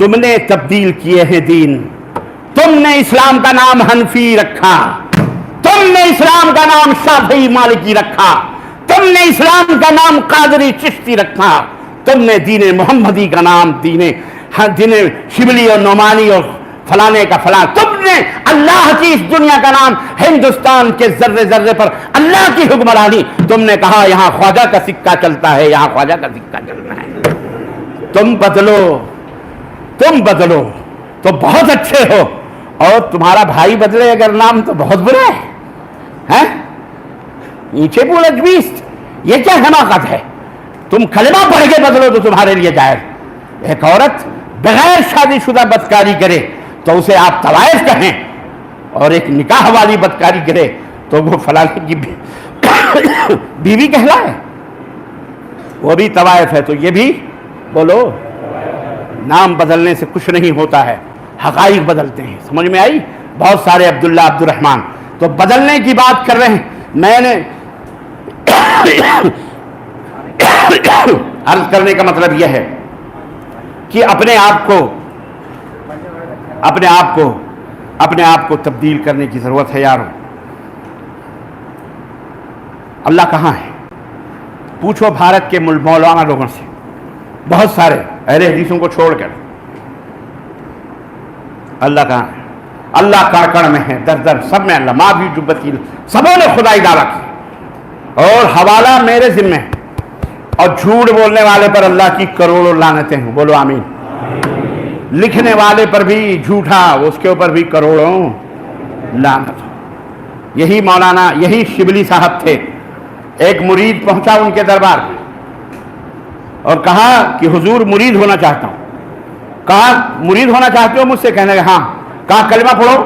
تم نے تبدیل کیے ہیں دین، تم نے اسلام کا نام حنفی رکھا، تم نے اسلام کا نام شافعی مالکی رکھا، تم نے اسلام کا نام قادری چشتی رکھا، تم نے دین محمدی کا نام دین شبلی اور نعمانی اور فلانے کا فلاں، تم نے اللہ کی اس دنیا کا نام، ہندوستان کے ذرے ذرے پر اللہ کی حکمرانی، تم نے کہا یہاں خواجہ کا سکہ چلتا ہے، یہاں خواجہ کا سکہ چلتا ہے۔ تم بدلو تو بہت اچھے ہو، اور تمہارا بھائی بدلے اگر نام تو بہت برا ہے۔ نیچے بولت بیست، یہ کیا حماقت ہے؟ تم کلمہ پڑھ کے بدلو تو تمہارے لیے جائز۔ ایک عورت بغیر شادی شدہ بدکاری کرے تو اسے آپ طوائف کہیں، اور ایک نکاح والی بدکاری کرے تو وہ فلانے کی بیوی کہلائے، وہ بھی طوائف ہے۔ تو یہ بھی بولو، نام بدلنے سے کچھ نہیں ہوتا ہے، حقائق بدلتے ہیں۔ سمجھ میں آئی؟ بہت سارے عبداللہ عبد الرحمن تو بدلنے کی بات کر رہے ہیں۔ میں نے عرض کرنے کا مطلب یہ ہے کہ اپنے آپ کو تبدیل کرنے کی ضرورت ہے یارو۔ اللہ کہاں ہے؟ پوچھو بھارت کے مولانا لوگوں سے، بہت سارے اہل حدیثوں کو چھوڑ کر، اللہ کہاں ہے؟ اللہ کڑ میں ہے، در در سب میں اللہ، ماں بھی جبتی، سبوں نے خدائی دعویٰ کی، اور حوالہ میرے ذمہ ہے، اور جھوٹ بولنے والے پر اللہ کی کروڑوں لعنتیں ہیں، بولو آمین۔ لکھنے والے پر بھی جھوٹا، اس کے اوپر بھی کروڑوں لعنت ہو۔ یہی مولانا، یہی شبلی صاحب تھے، ایک مرید پہنچا ان کے دربار میں اور کہا کہ حضور مرید ہونا چاہتا ہوں۔ کہا مرید ہونا چاہتے ہو مجھ سے؟ کہنے لگے ہاں۔ کہا کلمہ پڑھو۔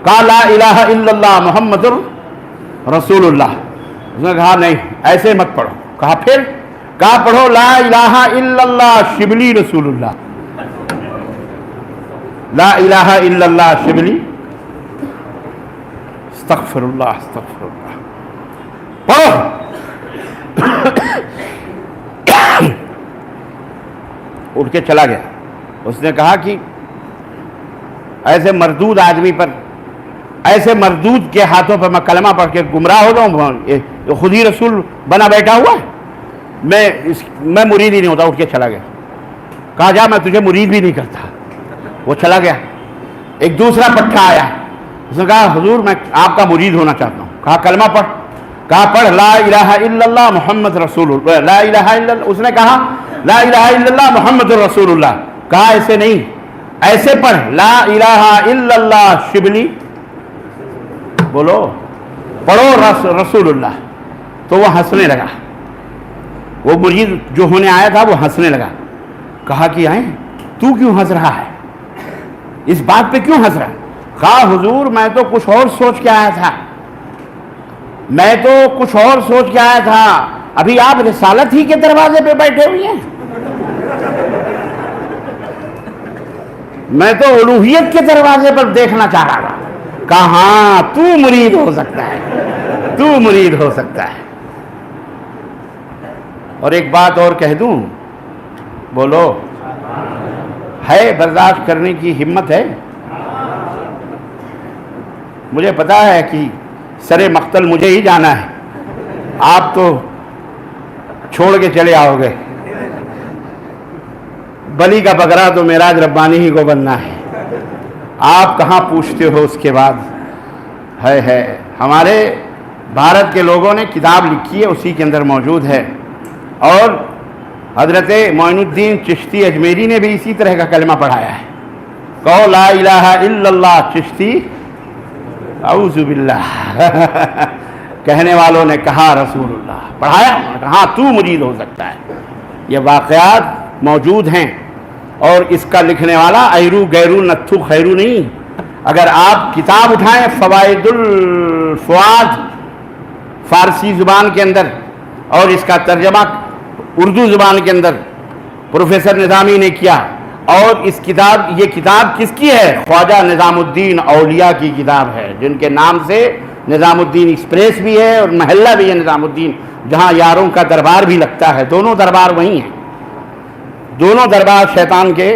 کہا لا الہ الا اللہ محمد رسول اللہ۔ اس نے کہا نہیں ایسے مت پڑھو۔ کہا پھر؟ کہا پڑھو لا الہ الا اللہ شبلی رسول اللہ، لا الہ الا اللہ شبلی، استغفر اللہ استغفر اللہ، پڑھو۔ اٹھ کے چلا گیا۔ اس نے کہا کہ ایسے مردود آدمی پر، ایسے مردود کے ہاتھوں پر میں کلمہ پڑھ کے گمراہ ہو جاؤں؟ یہ خود ہی رسول بنا بیٹھا ہوا ہے، میں مرید ہی نہیں ہوتا۔ اٹھ کے چلا گیا۔ کہا جا میں تجھے مرید بھی نہیں کرتا۔ وہ چلا گیا۔ ایک دوسرا پٹھا آیا، اس نے کہا حضور میں آپ کا مرید ہونا چاہتا ہوں۔ کہا کلمہ پڑھ۔ کہا پڑھ لا الہ الا اللہ محمد رسول اللہ، لا الہ الا اللہ۔ اس نے کہا لا الہ الا اللہ محمد رسول اللہ۔ کہا ایسے نہیں، ایسے پڑھ لا الہ الا اللہ شبلی، بولو پڑھو رسول اللہ۔ تو وہ ہنسنے لگا، وہ مرید جو ہونے آیا تھا وہ ہنسنے لگا۔ کہا کہ آئیں تو کیوں ہنس رہا ہے؟ اس بات پہ کیوں ہنس رہا ہے؟ کہا حضور میں تو کچھ اور سوچ کے آیا تھا، میں تو کچھ اور سوچ کے آیا تھا، ابھی آپ رسالت ہی کے دروازے پہ بیٹھے ہوئے ہیں، میں تو الوہیت کے دروازے پر دیکھنا چاہ رہا تھا۔ کہا ہاں تو مرید ہو سکتا ہے، تو مرید ہو سکتا ہے۔ اور ایک بات اور کہہ دوں، بولو ہے برداشت کرنے کی ہمت ہے؟ مجھے پتا ہے کہ سر مقتل مجھے ہی جانا ہے، آپ تو چھوڑ کے چلے آؤ گے، بلی کا بکرا تو معراج ربانی ہی کو بننا ہے، آپ کہاں پوچھتے ہو اس کے بعد؟ ہے ہمارے بھارت کے لوگوں نے کتاب لکھی ہے، اسی کے اندر موجود ہے، اور حضرت معین الدین چشتی اجمیری نے بھی اسی طرح کا کلمہ پڑھایا ہے، کہو لا الہ الا اللہ چشتی اعوذ باللہ کہنے والوں نے کہا رسول اللہ، پڑھایا، کہاں تو مرید ہو سکتا ہے۔ یہ واقعات موجود ہیں، اور اس کا لکھنے والا ایرو گیرو نتھو خیرو نہیں۔ اگر آپ کتاب اٹھائیں فوائد الفواد فارسی زبان کے اندر، اور اس کا ترجمہ اردو زبان کے اندر پروفیسر نظامی نے کیا، اور یہ کتاب کس کی ہے؟ خواجہ نظام الدین اولیاء کی کتاب ہے، جن کے نام سے نظام الدین ایکسپریس بھی ہے اور محلہ بھی ہے نظام الدین، جہاں یاروں کا دربار بھی لگتا ہے، دونوں دربار وہیں ہیں، دونوں دربار شیطان کے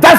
10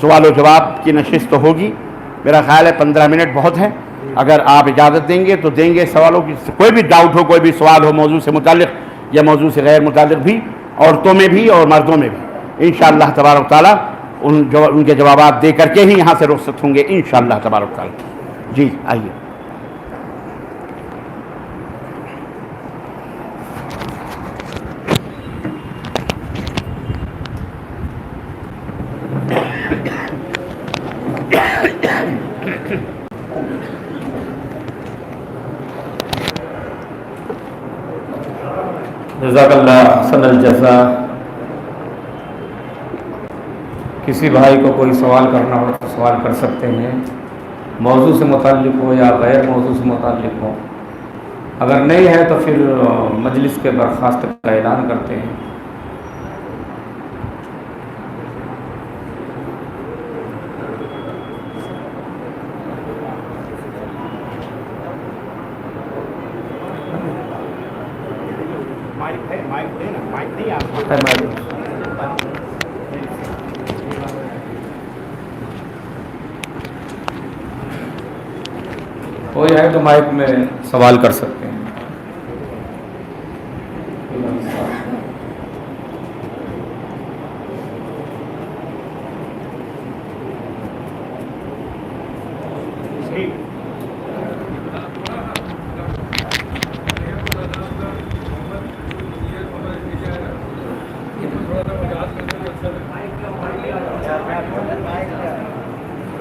سوال و جواب کی نشست ہوگی. میرا خیال ہے 15 منٹ بہت ہے. اگر آپ اجازت دیں گے تو دیں گے. سوالوں کی کوئی بھی ڈاؤٹ ہو, کوئی بھی سوال ہو موضوع سے متعلق یا موضوع سے غیر متعلق بھی, عورتوں میں بھی اور مردوں میں بھی, انشاءاللہ تبارک تعالیٰ ان کے جوابات دے کر کے ہی یہاں سے رخصت ہوں گے انشاءاللہ تبارک تعالیٰ. جی آئیے. جزاک اللہ احسن الجزا. کسی بھائی کو کوئی سوال کرنا ہو تو سوال کر سکتے ہیں, موضوع سے متعلق ہو یا غیر موضوع سے متعلق ہو. اگر نہیں ہے تو پھر مجلس کے برخاست کا اعلان کرتے ہیں. کوئی ہے تو مائک میں سوال کر سکتے ہیں.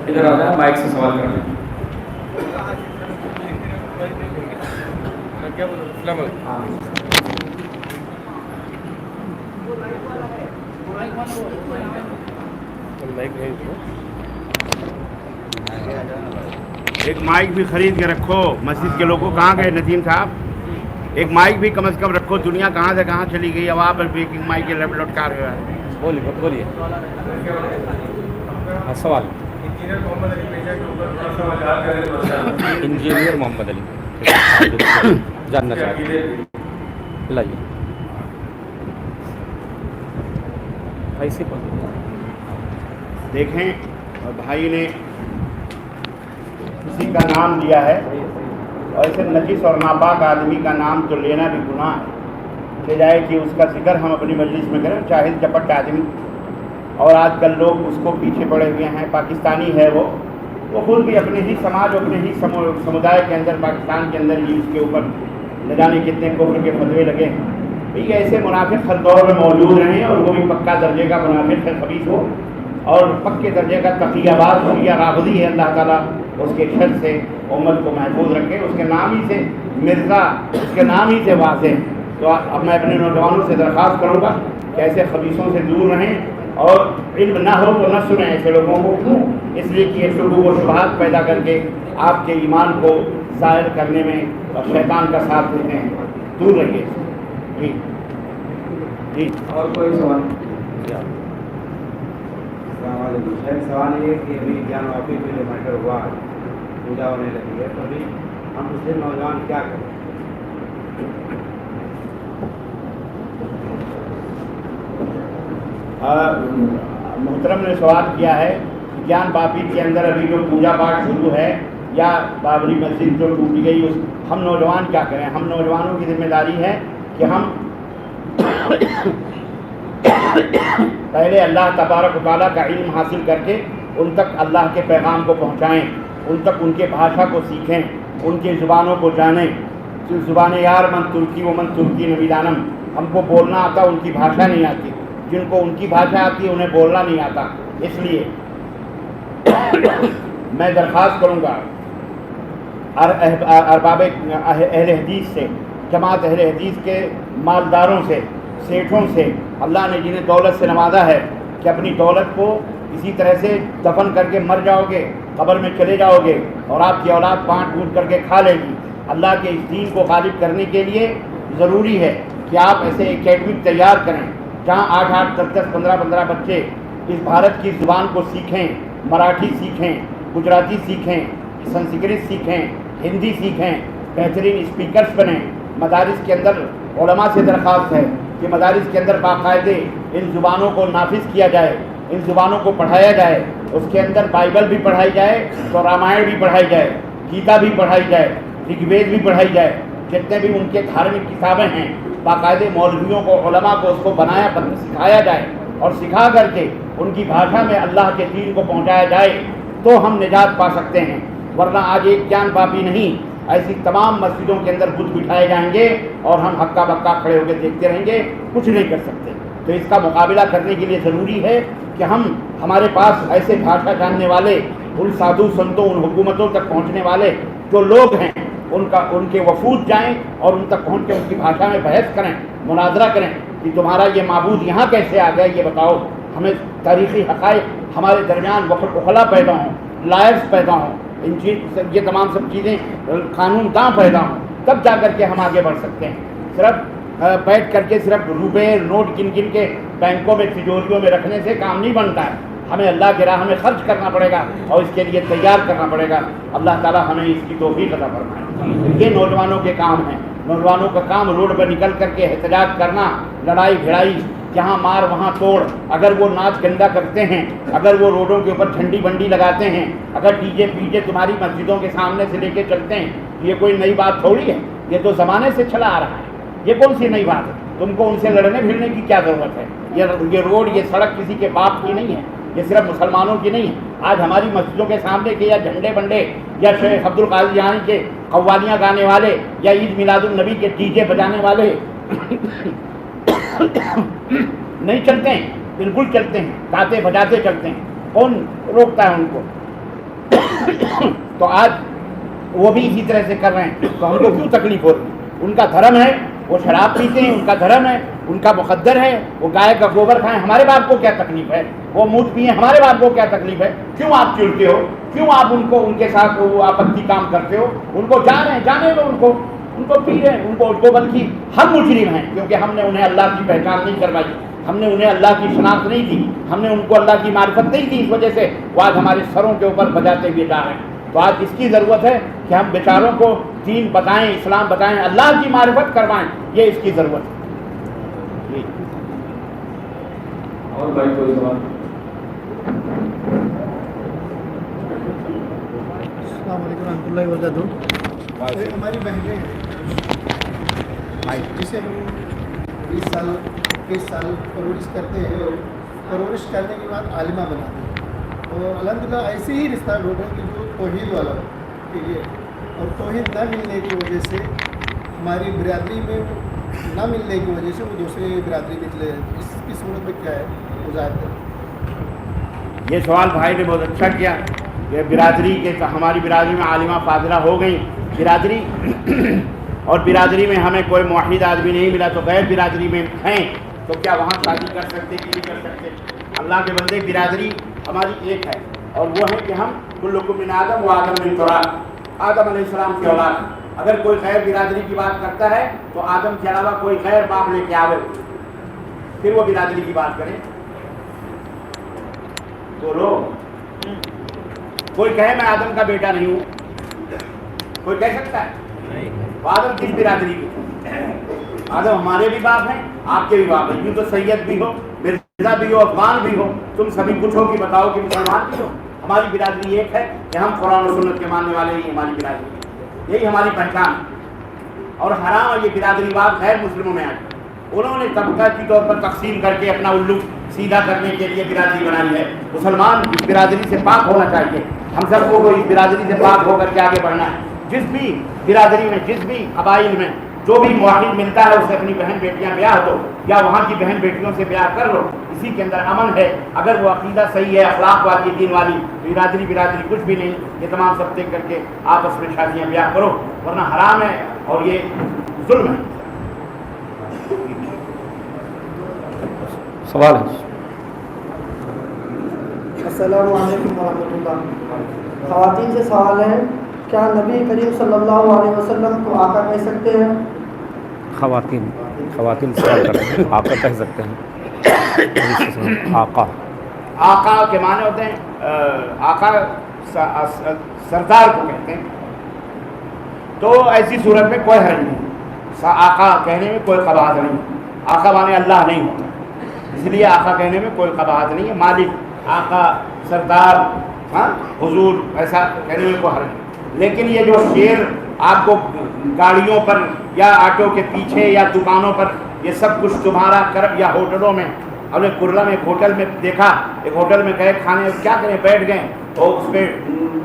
ادھر آ جائیں, مائک سے سوال کر لیں. ایک مائک بھی خرید کے رکھو. مسجد کے لوگوں کہاں گئے ندیم صاحب؟ ایک مائک بھی کم از کم رکھو. دنیا کہاں سے کہاں چلی گئی, اب آپ ایک مائک کے لٹکا رہے ہو. بولیے. سوال. انجینئر محمد علی جاننا چاہتے ہیں. لائیے ایسے دیکھیں, بھائی نے کسی کا نام لیا ہے, اور ایسے نجس اور ناپاک آدمی کا نام تو لینا بھی گناہ ہے. کہ جائے کہ اس کا ذکر ہم اپنی مجلس میں کریں. چاہل چپٹ آدمی, اور آج کل لوگ اس کو پیچھے پڑے ہوئے ہیں. پاکستانی ہے وہ خود بھی اپنے ہی سماج, اپنے ہی سمودائے کے اندر, پاکستان کے اندر ہی اس کے اوپر نہ جانے کتنے کفر کے فتوے لگے ہیں. یہ ایسے منافق ہر دور میں موجود رہے, اور وہ بھی پکا درجے کا منافق ہے, خبیث ہو, اور پکے درجے کا تقیہ باز ہو یا رافضی ہے. اللہ تعالیٰ اس کے شر سے امت کو محفوظ رکھے. اس کے نام ہی سے مرزا, اس کے نام ہی سے واضح. تو اب میں اپنے نوجوانوں سے درخواست کروں گا کہ ایسے خبیثوں سے دور رہیں, اور علم نہ ہو تو نہ سنیں ایسے لوگوں کو. کیوں؟ اس لیے کہ یہ شبہات و شبہات پیدا کر کے آپ کے ایمان کو ظاہر کرنے میں اور شیطان کا ساتھ دیتے ہیں. دور رہیے. جی جی. اور کوئی سوال؟ السلام علیکم. سوال یہ کہ ابھی جان واپس میں جو میٹر ہوا ہے, پوجا ہونے لگی ہے, تو ابھی ہم اس سے نوجوان کیا کریں؟ محترم نے سوال کیا ہے کہ جان باپی کے اندر ابھی جو پوجا پاٹ شروع ہے, یا بابری مسجد جو ٹوٹ گئی, ہم نوجوان کیا کریں؟ ہم نوجوانوں کی ذمہ داری ہے کہ ہم پہلے اللہ تبارک و تعالیٰ کا علم حاصل کر کے ان تک اللہ کے پیغام کو پہنچائیں, ان تک ان کے بھاشا کو سیکھیں, ان کی زبانوں کو جانیں. زبان یار من ترکی و من ترکی نویدانم. ہم کو بولنا آتا, ان کی بھاشا نہیں آتی. جن کو ان کی بھاشا آتی ہے انہیں بولنا نہیں آتا. اس لیے میں درخواست کروں گا ارباب اہل حدیث سے, جماعت اہل حدیث کے مالداروں سے, سیٹھوں سے, اللہ نے جنہیں دولت سے نوازا ہے, کہ اپنی دولت کو اسی طرح سے دفن کر کے مر جاؤ گے, قبر میں چلے جاؤ گے, اور آپ کی اولاد بانٹ بوٹ کر کے کھا لے گی. اللہ کے اس دین کو غالب کرنے کے لیے ضروری ہے کہ آپ ایسے اکیڈمک تیار کریں جہاں 8-8, 10-10, 15-15 بچے اس بھارت کی زبان کو سیکھیں, مراٹھی سیکھیں, گجراتی سیکھیں, سنسکرت سیکھیں, ہندی سیکھیں, بہترین اسپیکرز بنیں. مدارس کے اندر علماء سے درخواست ہے کہ مدارس کے اندر باقاعدے ان زبانوں کو نافذ کیا جائے, ان زبانوں کو پڑھایا جائے، اس کے اندر بائبل بھی پڑھائی جائے تو رامائن بھی پڑھائی جائے، گیتا بھی پڑھائی جائے، رگ وید بھی پڑھائی جائے، جتنے بھی ان کے دھارمک کتابیں ہیں باقاعدے مولویوں کو علماء کو اس کو بنایا سکھایا جائے، اور سکھا کر کے ان کی بھاشا میں اللہ کے دین کو پہنچایا جائے تو ہم نجات پا سکتے ہیں۔ ورنہ آج ایک جان پاپی نہیں، ایسی تمام مسجدوں کے اندر بت بٹھائے جائیں گے اور ہم ہکا بکا کھڑے ہو کے دیکھتے رہیں گے، کچھ نہیں کر سکتے۔ تو اس کا مقابلہ کرنے کے لیے ضروری ہے کہ ہمارے پاس ایسے بھاشا جاننے والے، ان سادھو سنتوں، ان حکومتوں تک پہنچنے والے جو لوگ ہیں ان کے وفود جائیں اور ان تک پہنچ کے ان کی بھاشا میں بحث کریں، مناظرہ کریں کہ تمہارا یہ معبود یہاں کیسے آ گیا، یہ بتاؤ ہمیں۔ تاریخی حقائق ہمارے درمیان اخلا پیدا ہوں، لائرز پیدا ہوں، یہ تمام سب چیزیں قانون داں پیدا ہوں، تب جا کر کے ہم آگے بڑھ سکتے ہیں۔ صرف بیٹھ کر کے صرف روپے نوٹ گن گن کے بینکوں میں تجوریوں میں رکھنے سے کام نہیں بنتا ہے، ہمیں اللہ کی راہ میں خرچ کرنا پڑے گا اور اس کے لیے تیار کرنا پڑے گا۔ اللہ تعالیٰ ہمیں اس کی توفیق عطا فرمائے۔ یہ نوجوانوں کے کام ہیں، نوجوانوں کا کام روڈ پر نکل کر کے احتجاج کرنا، لڑائی بھڑائی، جہاں مار وہاں توڑ۔ اگر وہ ناچ گندا کرتے ہیں، اگر وہ روڈوں کے اوپر جھنڈی بنڈی لگاتے ہیں، اگر ڈی جے پی جے تمہاری مسجدوں کے سامنے سے لے کے چلتے ہیں، یہ کوئی نئی بات تھوڑی ہے، یہ تو زمانے سے چلا آ رہا ہے، یہ کون سی نئی بات ہے؟ تم کو ان سے لڑنے بھیڑنے کی کیا ضرورت ہے؟ یہ روڈ یہ سڑک کسی کے باپ کی نہیں ہے، یہ صرف مسلمانوں کی نہیں ہے۔ آج ہماری مسجدوں کے سامنے کے یا جھنڈے بنڈے یا شیخ عبد القادر جیلانی کے قوالیاں گانے والے یا عید میلاد النبی کے ڈی جے بجانے والے نہیں چلتے ہیں، بالکل چلتے ہیں، گاتے بجاتے چلتے ہیں، کون روکتا ہے ان کو؟ تو آج وہ بھی اسی طرح سے کر رہے ہیں، تو ہم کو کیوں تکلیف ہو رہی ہے؟ ان کا دھرم ہے، وہ شراب پیتے ہیں، ان کا دھرم ہے، ان کا مقدر ہے، وہ گائے کا گوبر کھائیں، ہمارے باپ کو کیا تکلیف ہے؟ وہ موت پئیں، ہمارے باپ کو کیا تکلیف ہے؟ کیوں آپ چڑھتے ہو؟ کیوں آپ ان کے ساتھ وہ آپتی کام کرتے ہو؟ ان کو جانے دو، ان کو پی رہے ہیں، ان کو بلکہ ہم مجرم ہیں، کیونکہ ہم نے انہیں اللہ کی پہچان نہیں کروائی، ہم نے انہیں اللہ کی شناخت نہیں دی، ہم نے ان کو اللہ کی معرفت نہیں دی، اس وجہ سے وہ آج ہمارے سروں کے اوپر بجاتے ہوئے جا رہے ہیں۔ تو آج اس کی ضرورت ہے کہ ہم بیچاروں کو دین بتائیں، اسلام بتائیں، اللہ کی معرفت کروائیں، یہ اس کی ضرورت ہے۔ جی اور بھائی کوئی سوال؟ السلام علیکم ورحمۃ اللہ وبرکاتہ۔ ہماری بہنیں جسے ہم 20 سال پرورش کرتے ہیں، اور پرورش کرنے کے بعد عالمہ بناتے ہیں، اور الحمدللہ ایسے ہی رشتہ ڈھونڈیں کہ جو توحید والا ہو، ٹھیک ہے، اور توحید نہ ملنے کی وجہ سے ہماری برادری میں نہ ملنے کی وجہ سے وہ دوسرے برادری میں چلے جاتے ہیں۔ اس کی صورت میں کیا ہے وضاحت کریں۔ یہ سوال بھائی نے بہت اچھا کیا کہ برادری کے ہماری برادری میں عالمہ فاضلہ ہو گئی، برادری اور برادری میں ہمیں کوئی موحد آدمی نہیں ملا، تو غیر برادری میں ہیں تو کیا وہاں شادی کر سکتے کہ نہیں کر سکتے؟ اللہ کے بندے، برادری ہماری ایک ہے، اور وہ ہے کہ ہم کلکم من آدم و آدم من تراب، آدم علیہ السلام کی اولاد۔ اگر کوئی غیر برادری کی بات کرتا ہے تو آدم کے علاوہ کوئی غیر باپ لے کے آوے، پھر وہ برادری کی بات کرے۔ بولو، کوئی کہے میں آدم کا بیٹا نہیں ہوں، کوئی کہہ سکتا ہے؟ آدم کس برادری کی؟ آدم ہمارے بھی باپ ہیں، آپ کے بھی باپ ہیں، یوں تو سید بھی ہو، مرزا بھی ہو، افغان بھی ہو، تم سبھی کچھ ہو کہ بتاؤ کہ مسلمان بھی ہو۔ ہماری برادری ایک ہے کہ ہم قرآن و سنت کے ماننے والے ہی ہماری برادری ہے، یہی ہماری پہچان ہے۔ اور حرام اور یہ برادری بات غیر مسلموں میں آئی، انہوں نے طبقہ کی طور پر تقسیم کر کے اپنا الو سیدھا کرنے کے لیے برادری بنائی ہے۔ مسلمان اس برادری سے پاک ہونا چاہیے، ہم سب کو اس برادری سے پاک ہو کر کے آگے بڑھنا ہے۔ جس بھی برادری میں، جس بھی قبائل میں جو بھی موحد ملتا ہے اسے اپنی بہن بیٹیاں بیاہ دو، یا وہاں کی بہن بیٹیوں سے بیاہ کر لو، اسی کے اندر امن ہے۔ اگر وہ عقیدہ صحیح ہے، اخلاق والی، دین والی، برادری کچھ بھی نہیں، یہ تمام سب دیکھ کر کے آپس میں شادیاں بیاہ کرو، ورنہ حرام ہے اور یہ ظلم ہے۔ سوال ہے؟ السلام علیکم ورحمۃ اللہ۔ خواتین سے سوال ہے، کیا نبی کریم صلی اللہ علیہ وسلم کو آقا کہہ سکتے ہیں؟ خواتین سوال کرتے ہیں، آقا کہہ سکتے ہیں؟ آقا کے معنی ہوتے ہیں، آقا سردار کو کہتے ہیں، تو ایسی صورت میں کوئی حرج نہیں، آقا کہنے میں کوئی قباحت نہیں، آقا معنی اللہ نہیں ہوتا۔ اس لیے آقا کہنے میں کوئی قباحت نہیں ہے، مالک، آقا، سردار، ہاں حضور، ایسا کہنے میں کوئی حرج نہیں۔ لیکن یہ جو شعر آپ کو گاڑیوں پر یا آٹو کے پیچھے یا دکانوں پر یہ سب کچھ تمہارا کرم، یا ہوٹلوں میں، ہم نے کرلا میں ایک ہوٹل میں دیکھا، ایک ہوٹل میں گئے کھانے، کیا کریں بیٹھ گئے تو اس پہ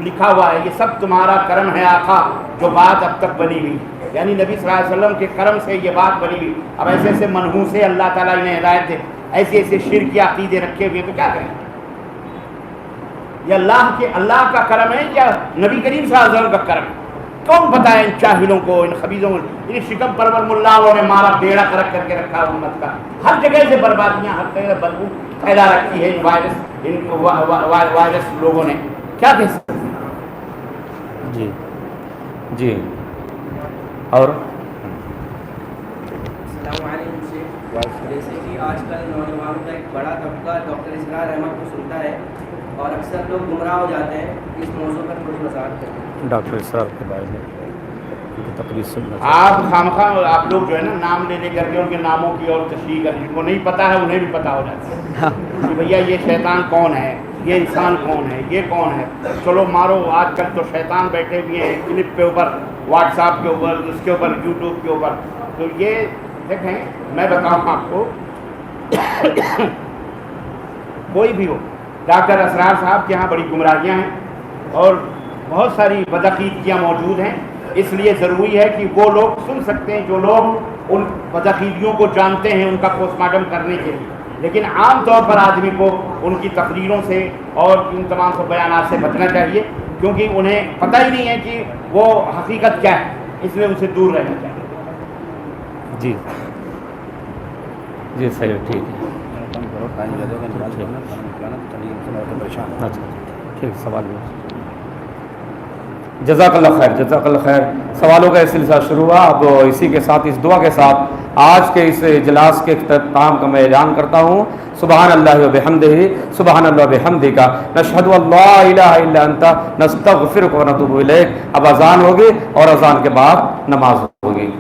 لکھا ہوا ہے یہ سب تمہارا کرم ہے آقا، جو بات اب تک بنی ہوئی، یعنی نبی صلی اللہ علیہ وسلم کے کرم سے یہ بات بنی ہوئی۔ اب ایسے ایسے منحوسے اللہ تعالیٰ انہیں ہدایت دے، ایسے ایسے شرک عقیدے رکھے ہوئے تو کیا کریں؟ یہ اللہ کا کرم ہے یا نبی کریم صلی اللہ علیہ وسلم کا کرم ہے؟ کون بتائے ان چاہلوں کو، ان خبیثوں کو، ان شکم پرور ملاؤں نے مارا بیڑا کرک کر کے رکھا امت کا، ہر جگہ سے بربادیاں، ہر جگہ بدبو پھیلا رکھی ہے ان وائرس لوگوں نے، کیا کہہ سکتے ہیں؟ جی جی اور السلام علیکم شیخ، جیسے کہ آج کل نوجوانوں کا ایک بڑا طبقہ ڈاکٹر اسرار احمد کو سنتا ہے اور اکثر لوگ گمراہ ہو جاتے ہیں، اس موضوع پر تھوڑی وضاحت کریں۔ ڈاکٹر اسرار کے بارے میں تقریر سننا آپ خامخواہ آپ لوگ جو ہے نا نام لے لے کر کے ان کے ناموں کی اور تشریح کر، جن کو نہیں پتہ ہے انہیں بھی پتہ ہو جاتا ہے کہ بھیا یہ شیطان کون ہے، یہ انسان کون ہے، یہ کون ہے، چلو مارو۔ آج کل تو شیطان بیٹھے ہوئے ہیں کلپ کے اوپر، واٹس ایپ کے اوپر، اس کے اوپر، یوٹیوب کے اوپر۔ تو یہ دیکھیں، میں بتاؤں آپ کو، کوئی بھی ہو، ڈاکٹر اسرار صاحب کے یہاں بڑی گمراہیاں ہیں اور بہت ساری بدعقیدگیاں موجود ہیں، اس لیے ضروری ہے کہ وہ لوگ سن سکتے ہیں جو لوگ ان بدعقیدگیوں کو جانتے ہیں ان کا پوسٹ مارٹم کرنے کے لیے، لیکن عام طور پر آدمی کو ان کی تقریروں سے اور ان تمام سے بیانات سے بچنا چاہیے، کیونکہ انہیں پتہ ہی نہیں ہے کہ وہ حقیقت کیا ہے، اس لیے ان سے دور رہنا چاہیے۔ جی جی صحیح، ٹھیک ہے، اچھا ٹھیک، سوال جزاک اللہ خیر، جزاک اللہ خیر۔ سوالوں کا سلسلہ شروع ہوا، اب اسی کے ساتھ اس دعا کے ساتھ آج کے اس اجلاس کے اختتام کا میں اعلان کرتا ہوں۔ سبحان اللہ و بحمدہ، سبحان اللہ و بحمدک، نشہد ان لا الہ الا انت، نستغفرک و نتوب الیک۔ اب اذان ہوگی اور اذان کے بعد نماز ہوگی۔